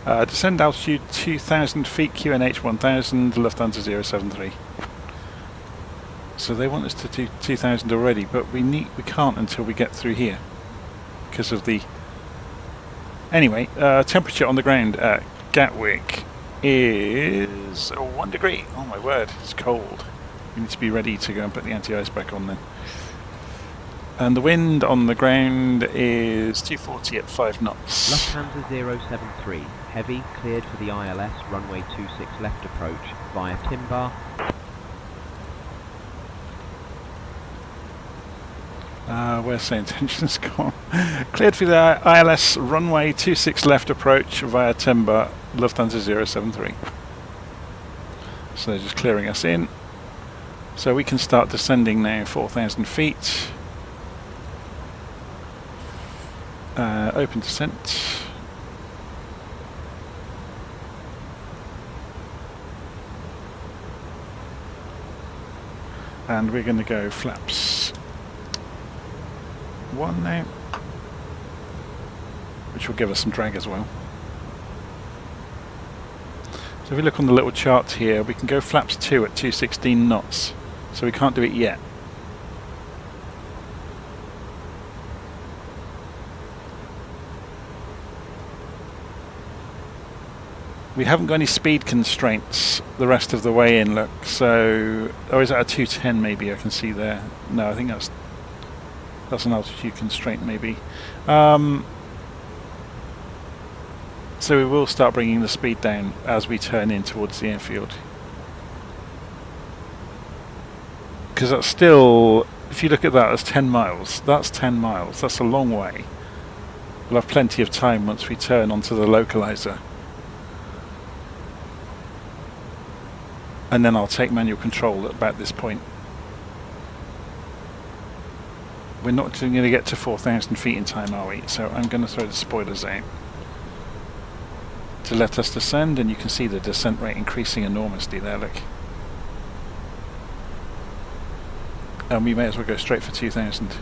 Descend altitude 2,000 feet, QNH 1000, Lufthansa 073. So they want us to do 2,000 already, but we can't until we get through here because of the. Anyway, temperature on the ground at Gatwick is 1 degree. Oh my word, it's cold. We need to be ready to go and put the anti-ice back on then. And the wind on the ground is 240 at 5 knots. Lufthansa 073, heavy, cleared for the ILS, runway 26 left approach via Timbar. Where's the intentions gone? Cleared for the ILS, runway 26 left approach via Timbar, Lufthansa 073. So they're just clearing us in. So we can start descending now 4,000 feet. Open descent. And we're going to go flaps 1 now, which will give us some drag as well. So if we look on the little chart here, we can go flaps 2 at 216 knots. So we can't do it yet. We haven't got any speed constraints the rest of the way in, look. So, oh, is that a 210 maybe I can see there? No, I think that's an altitude constraint maybe. So we will start bringing the speed down as we turn in towards the airfield. Because that's still, if you look at that, that's 10 miles. That's 10 miles. That's a long way. We'll have plenty of time once we turn onto the localizer. And then I'll take manual control at about this point. We're not going to get to 4,000 feet in time, are we? So I'm going to throw the spoilers out to let us descend, and you can see the descent rate increasing enormously there, look. And we may as well go straight for 2,000.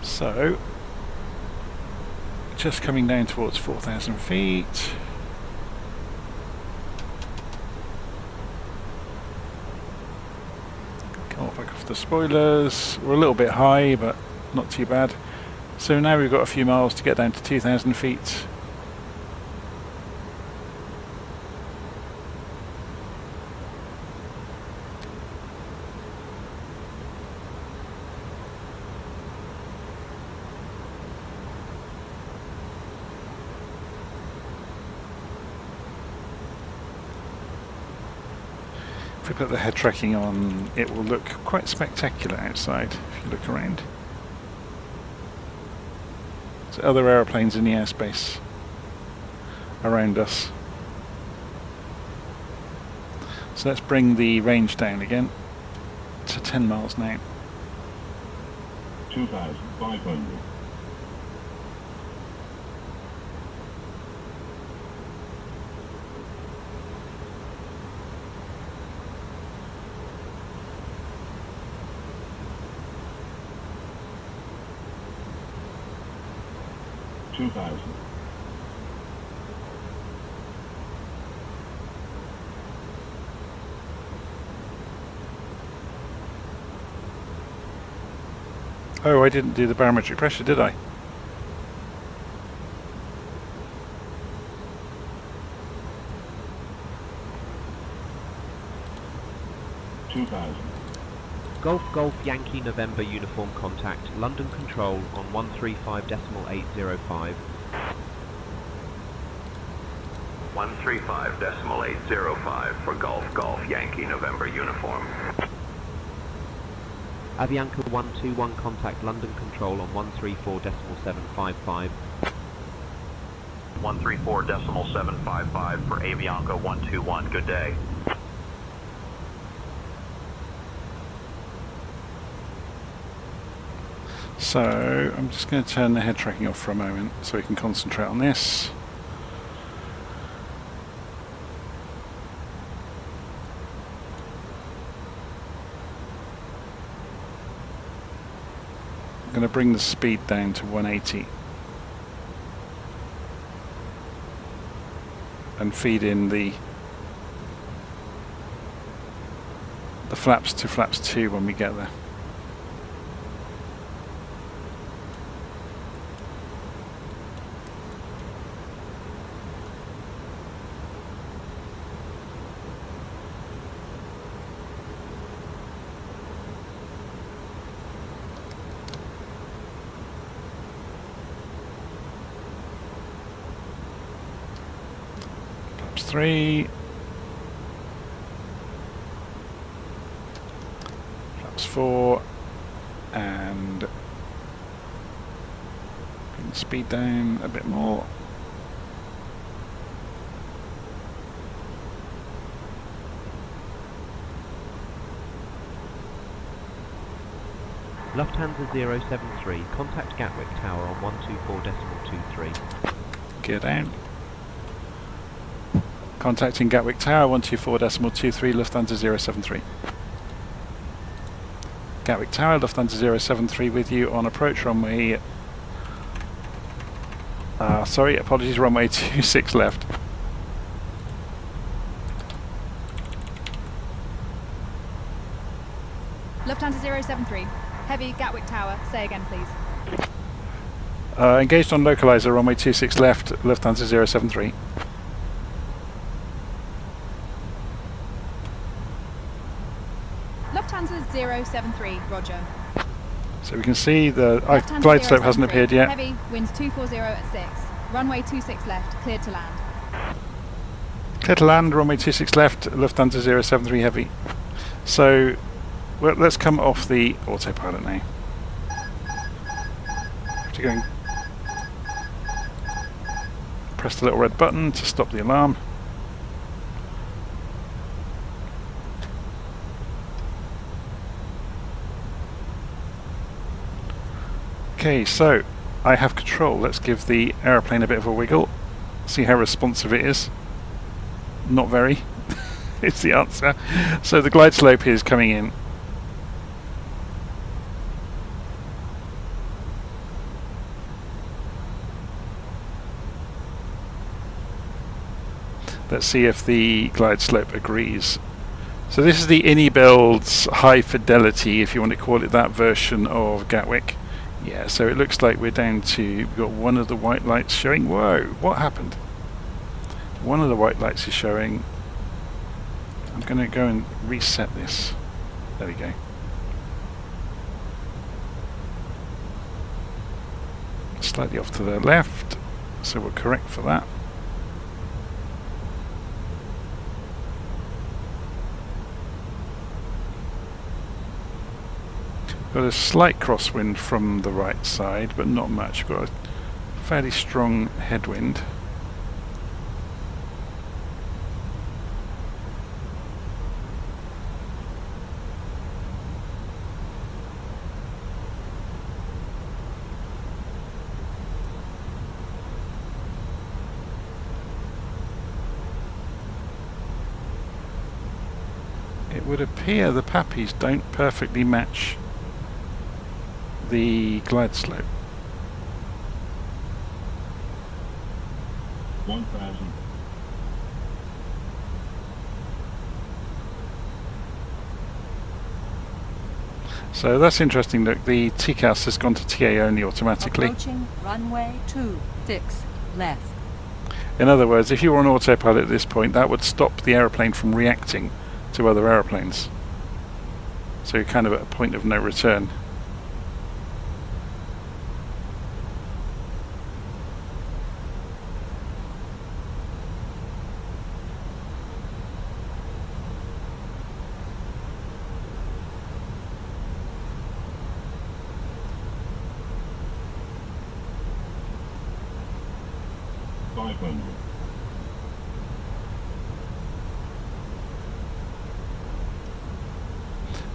So, just coming down towards 4,000 feet. Go back off the spoilers. We're a little bit high, but not too bad. So now we've got a few miles to get down to 2,000 feet. If we put the head tracking on, it will look quite spectacular outside if you look around. There's other aeroplanes in the airspace around us. So let's bring the range down again to 10 miles now. 2,500. 2,000. Oh, I didn't do the barometric pressure, did I? Golf Golf Yankee November uniform contact, London control on 135.805. 135.805 for Golf Golf Yankee November uniform. Avianca 121 contact, London control on 134.755. 134.755 for Avianca 121, good day. So I'm just going to turn the head tracking off for a moment so we can concentrate on this. I'm going to bring the speed down to 180 and feed in the flaps to flaps 2 when we get there. Flaps 3. Flaps 4. And bring the speed down a bit more. Lufthansa 073, contact Gatwick Tower on 124.23. Gear down. Contacting Gatwick Tower 124.23, Lufthansa 073. Gatwick Tower, Lufthansa 073 with you on approach runway. Sorry, apologies, runway 26 left. Lufthansa 073. Heavy, Gatwick Tower. Say again, please. Engaged on localizer, runway 26 left, Lufthansa 073. Lufthansa 073, roger. So we can see the Lufthansa glide slope 073, hasn't appeared yet. Heavy, winds 240 at 6. Runway 26 left, cleared to land. Clear to land, runway 26 left, Lufthansa 073 heavy. So well, let's come off the autopilot now. Have to go and press the little red button to stop the alarm. Okay, so I have control. Let's give the aeroplane a bit of a wiggle. See how responsive it is. Not very. It's the answer. So the glide slope is coming in. Let's see if the glide slope agrees. So this is the Inibuilds high fidelity, if you want to call it that, version of Gatwick. Yeah, so it looks like we're down to, we've got one of the white lights showing. Whoa, what happened? One of the white lights is showing. I'm going to go and reset this. There we go. Slightly off to the left, so we'll correct for that. Got a slight crosswind from the right side, but not much. Got a fairly strong headwind. It would appear the pappies don't perfectly match the glide slope. 1,000. So that's interesting. Look, the TCAS has gone to TA only automatically. Approaching runway 26 left. In other words, if you were on autopilot at this point, that would stop the aeroplane from reacting to other aeroplanes. So you're kind of at a point of no return.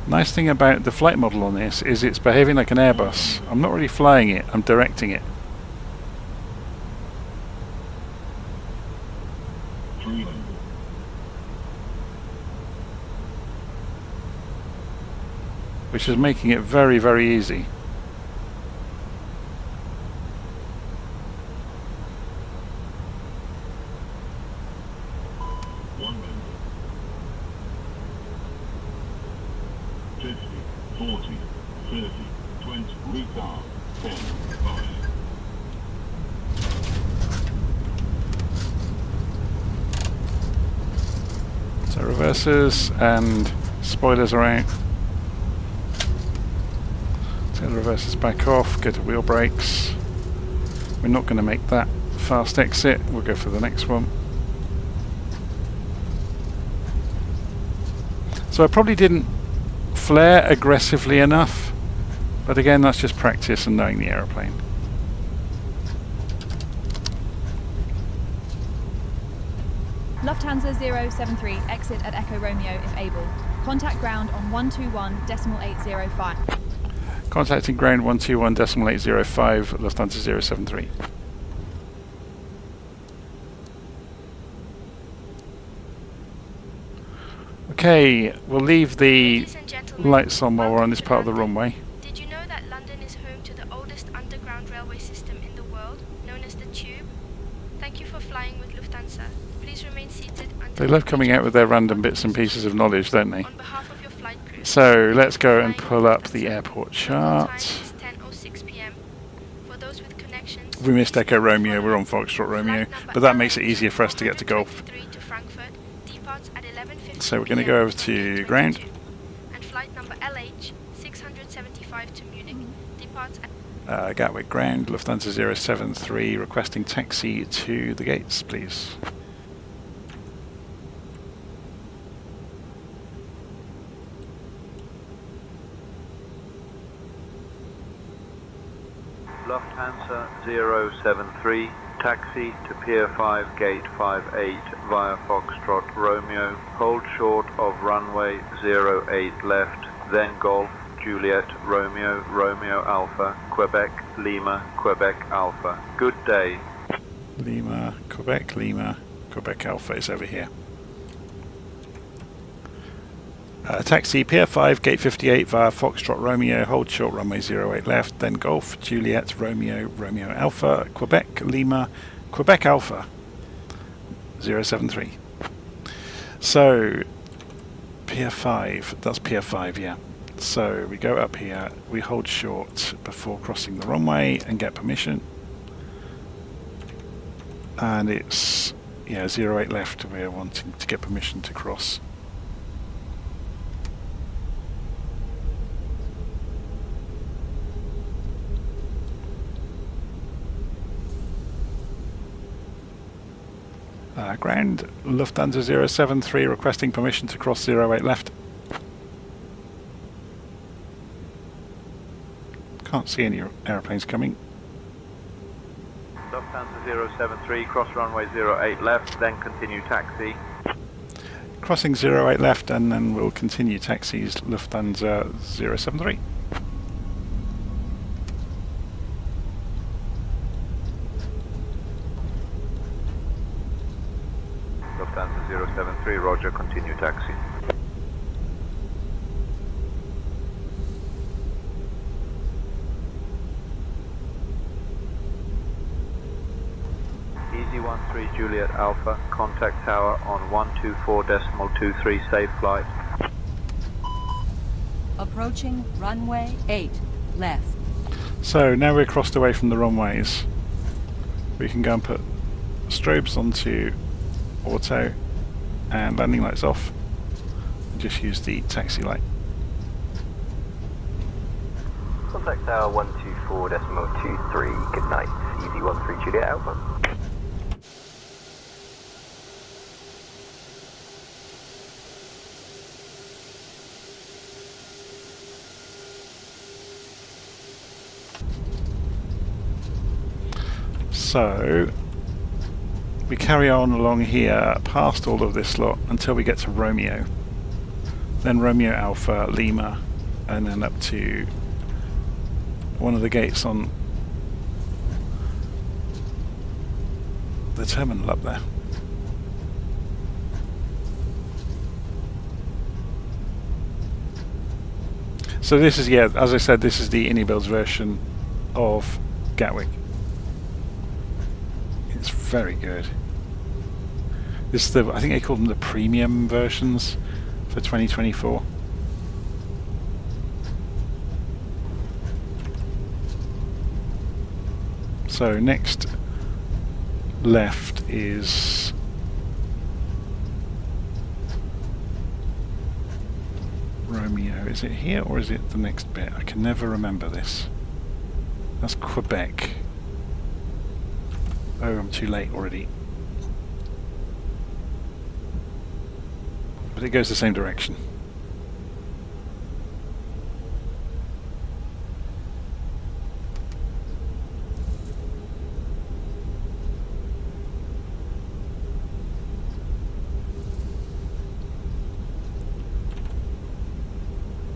Nice thing about the flight model on this is it's behaving like an Airbus. I'm not really flying it, I'm directing it. 300. Which is making it very, very easy. So reversers and spoilers are out. Take the reversers back off, go to wheel brakes. We're not going to make that fast exit, we'll go for the next one. So I probably didn't flare aggressively enough, but again that's just practice and knowing the aeroplane. Lufthansa 073, exit at Echo Romeo if able. Contact ground on 121.805. Contacting ground 121.805, Lufthansa 073. Okay, we'll leave the lights on while we're on this part of the runway. Did you know that London is home to the oldest underground railway system in the world, known as the Tube? Thank you for flying with Lufthansa. Please remain seated until... They love coming out with their random bits and pieces of knowledge, don't they? On behalf of your flight crew, So let's go and pull up the airport chart. time is 10:06 p.m. For those with connections, We missed Echo Romeo, we're on Foxtrot Romeo, but that makes it easier for us to get to Golf. to Frankfurt, departs at 11:50 So we're going to go over to ground. and flight number LH 675 to Munich, departs at Gatwick ground, Lufthansa 073, requesting taxi to the gates, please. Lufthansa 073, taxi to Pier 5, Gate 58 via Foxtrot Romeo, hold short of runway 08 left, then Golf, Juliet, Romeo, Romeo Alpha, Quebec, Lima, Quebec Alpha. Good day. Lima, Quebec Alpha is over here. Taxi Pier 5, Gate 58 via Foxtrot Romeo, hold short runway 08 left, then Golf, Juliet, Romeo, Romeo Alpha, Quebec, Lima, Quebec Alpha 073. So, Pier 5, that's Pier 5, yeah. So we go up here, we hold short before crossing the runway and get permission. And it's, yeah, 08 left, we're wanting to get permission to cross. Ground, Lufthansa 073 requesting permission to cross 08 left. Can't see any aeroplanes coming. Lufthansa 073, cross runway 08 left, then continue taxi. Crossing 08 left and then we'll continue taxis, Lufthansa 073. Lufthansa 073, roger, continue taxi. Easy 13 Juliet Alpha, contact tower on 124.23, safe flight. Approaching runway 8, left. So now we're crossed away from the runways. We can go and put strobes onto auto and landing lights off. Just use the taxi light. Contact tower 124.23, good night, Easy 13 Juliet Alpha. So we carry on along here past all of this lot until we get to Romeo. then Romeo Alpha, Lima, and then up to one of the gates on the terminal up there. So this is, yeah, as I said, this is the Inibuilds version of Gatwick. It's very good. This is the, I think they call them the premium versions for 2024. So next left is Romeo. Is it here or is it the next bit? I can never remember this. That's Quebec. Oh, I'm too late already. But it goes the same direction.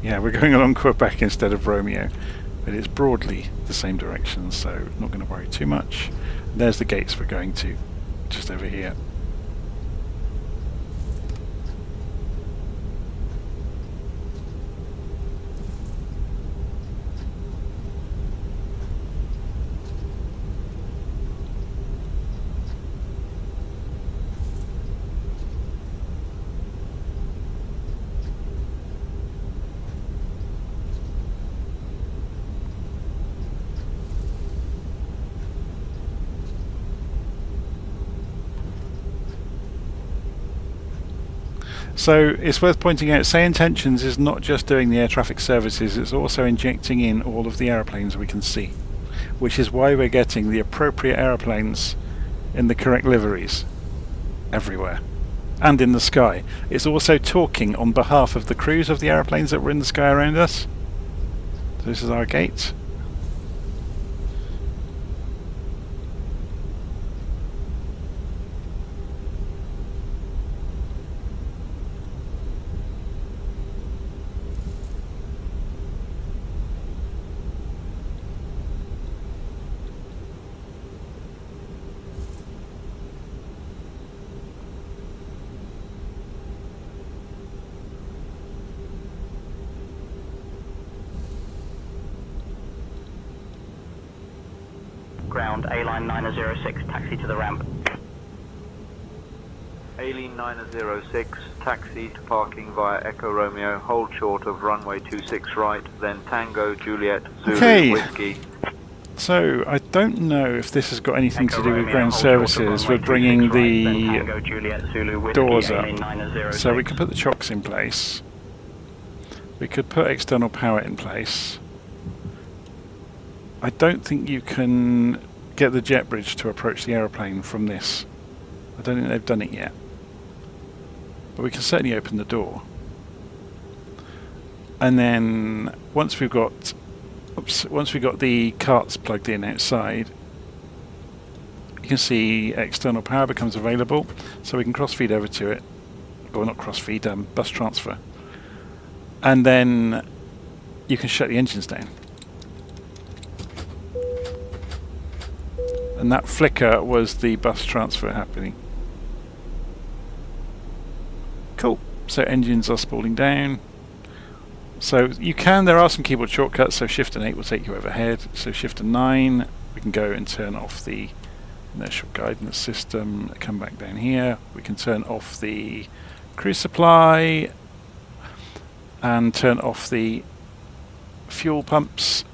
Yeah, we're going along Quebec instead of Romeo, but it's broadly the same direction, so not going to worry too much. There's the gates we're going to, just over here. So it's worth pointing out, Say Intentions is not just doing the air traffic services, it's also injecting in all of the aeroplanes we can see, which is why we're getting the appropriate aeroplanes in the correct liveries everywhere and in the sky. It's also talking on behalf of the crews of the aeroplanes that were in the sky around us. So this is our gate. Ground, A-line 906, taxi to the ramp. A-line 906, taxi to parking via Echo Romeo, hold short of runway 26 right, then Tango, Juliet, Zulu, Whiskey. So, I don't know if this has got anything to do with ground services. We're bringing the doors up. So we can put the chocks in place. We could put external power in place. I don't think you can get the jet bridge to approach the aeroplane from this. I don't think they've done it yet. But we can certainly open the door. And then once we've got the carts plugged in outside, you can see external power becomes available, so we can cross feed over to it. Or not cross feed, bus transfer. And then you can shut the engines down. And that flicker was the bus transfer happening. Cool. So engines are spooling down. So you can, there are some keyboard shortcuts, so Shift and 8 will take you overhead. So Shift and 9, we can go and turn off the inertial guidance system, come back down here. We can turn off the cruise supply and turn off the fuel pumps.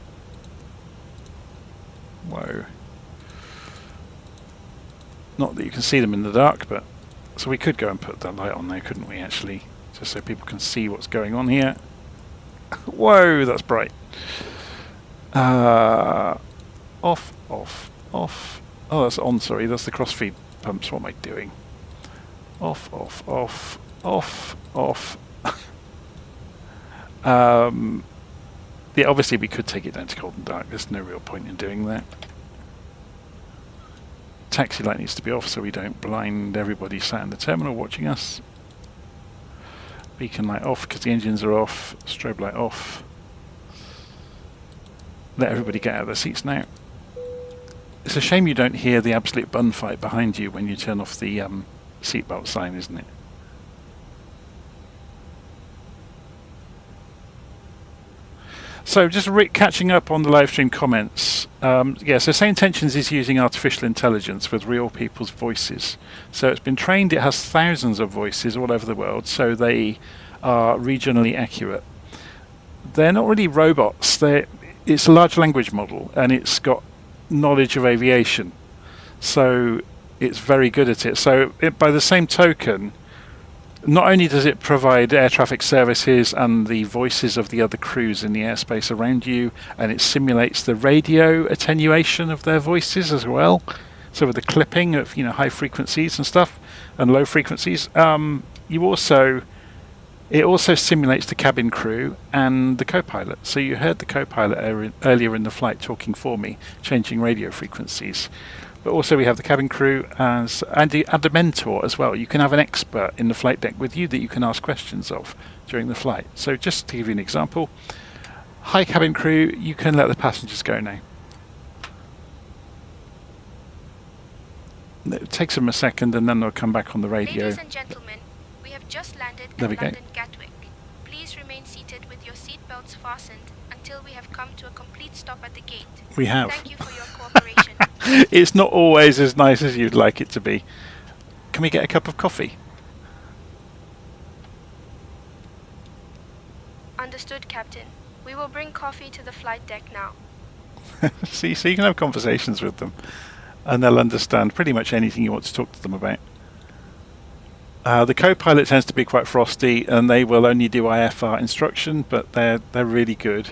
Whoa. Not that you can see them in the dark, but so we could go and put that light on there, couldn't we, actually? Just so people can see what's going on here. Whoa, that's bright. Off, off, off. Oh, that's on, sorry, that's the crossfeed pumps. What am I doing? Off, off, off, off, off. Yeah, obviously we could take it down to cold and dark. There's no real point in doing that. Taxi light needs to be off so we don't blind everybody sat in the terminal watching us. Beacon light off because the engines are off. Strobe light off. Let everybody get out of their seats now. It's a shame you don't hear the absolute bun fight behind you when you turn off the seatbelt sign, isn't it? So just catching up on the live stream comments. Yeah, so Say Intentions is using artificial intelligence with real people's voices. So it's been trained, it has thousands of voices all over the world, so they are regionally accurate. They're not really robots, it's a large language model and it's got knowledge of aviation. So it's very good at it. So by the same token, not only does it provide air traffic services and the voices of the other crews in the airspace around you, and it simulates the radio attenuation of their voices as well. So with the clipping of high frequencies and stuff and low frequencies, it also simulates the cabin crew and the co-pilot. So you heard the co-pilot earlier in the flight talking for me, changing radio frequencies. But also we have the cabin crew and a mentor as well. You can have an expert in the flight deck with you that you can ask questions of during the flight. So just to give you an example, hi cabin crew, you can let the passengers go now. It takes them a second and then they'll come back on the radio. Ladies and gentlemen, we have just landed at London Gatwick. Please remain seated with your seatbelts fastened until we have come to a complete stop at the gate. We have. Thank you for your cooperation. It's not always as nice as you'd like it to be. Can we get a cup of coffee? Understood, Captain. We will bring coffee to the flight deck now. See, so you can have conversations with them and they'll understand pretty much anything you want to talk to them about. The co-pilot tends to be quite frosty and they will only do IFR instruction, but they're really good.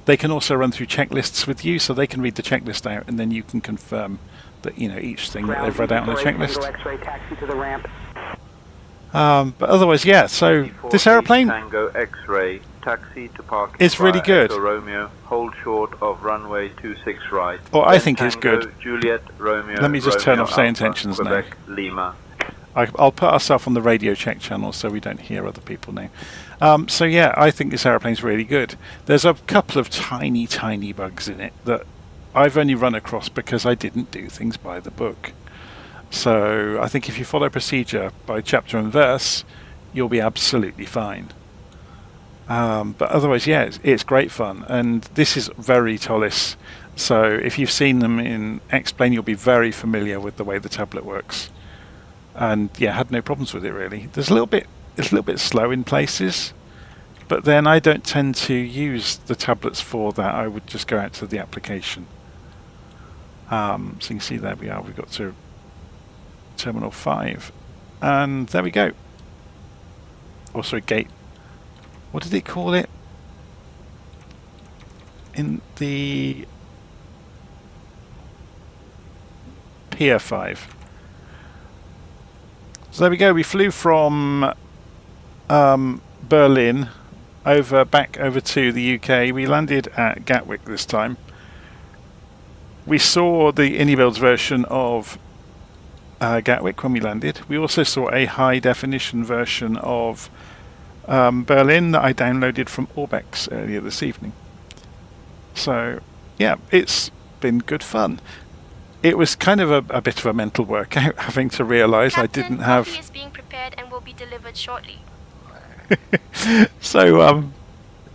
They can also run through checklists with you, so they can read the checklist out and then you can confirm that each thing that they've read out on the checklist. But otherwise, yeah, so this aeroplane Tango X-ray, taxi to parking. It's really good. Romeo, hold short of runway 26 right. Oh, I think it's good. Juliet, Romeo, let me just turn off Say Intentions now. Lima. I'll put ourselves on the radio check channel so we don't hear other people now. So yeah, I think this aeroplane's really good. There's a couple of tiny bugs in it that I've only run across because I didn't do things by the book. So I think if you follow procedure by chapter and verse, you'll be absolutely fine. But otherwise, yeah, it's great fun, and this is very ToLiss. So if you've seen them in X-Plane, you'll be very familiar with the way the tablet works. And yeah, had no problems with it really. It's a little bit slow in places, but then I don't tend to use the tablets for that. I would just go out to the application. So you can see there we are. We've got to Terminal 5, and there we go. Oh, sorry, gate. What did it call it? In the Pier 5. So there we go. We flew from Berlin back over to the UK. We landed at Gatwick this time. We saw the Inibuilds version of Gatwick when we landed. We also saw a high definition version of Berlin that I downloaded from Orbex earlier this evening. So yeah, it's been good fun. It was kind of a bit of a mental workout having to realise I didn't have... Coffee is being prepared and will be delivered shortly. So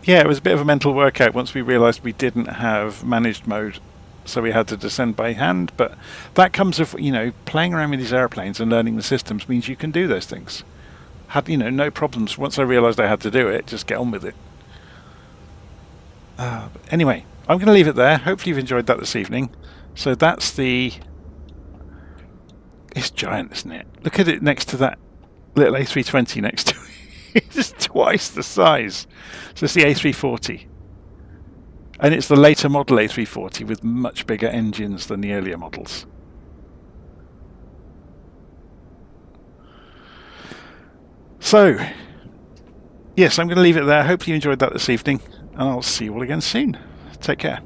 yeah, it was a bit of a mental workout once we realised we didn't have managed mode, so we had to descend by hand. But that comes of playing around with these airplanes and learning the systems means you can do those things. Had no problems once I realised I had to do it. Just get on with it. But anyway, I'm going to leave it there. Hopefully you've enjoyed that this evening. So that's the... It's giant, isn't it? Look at it next to that little A320 next to it. It's twice the size. So it's the A340. And it's the later model A340 with much bigger engines than the earlier models. So, yes, I'm going to leave it there. Hopefully you enjoyed that this evening. And I'll see you all again soon. Take care.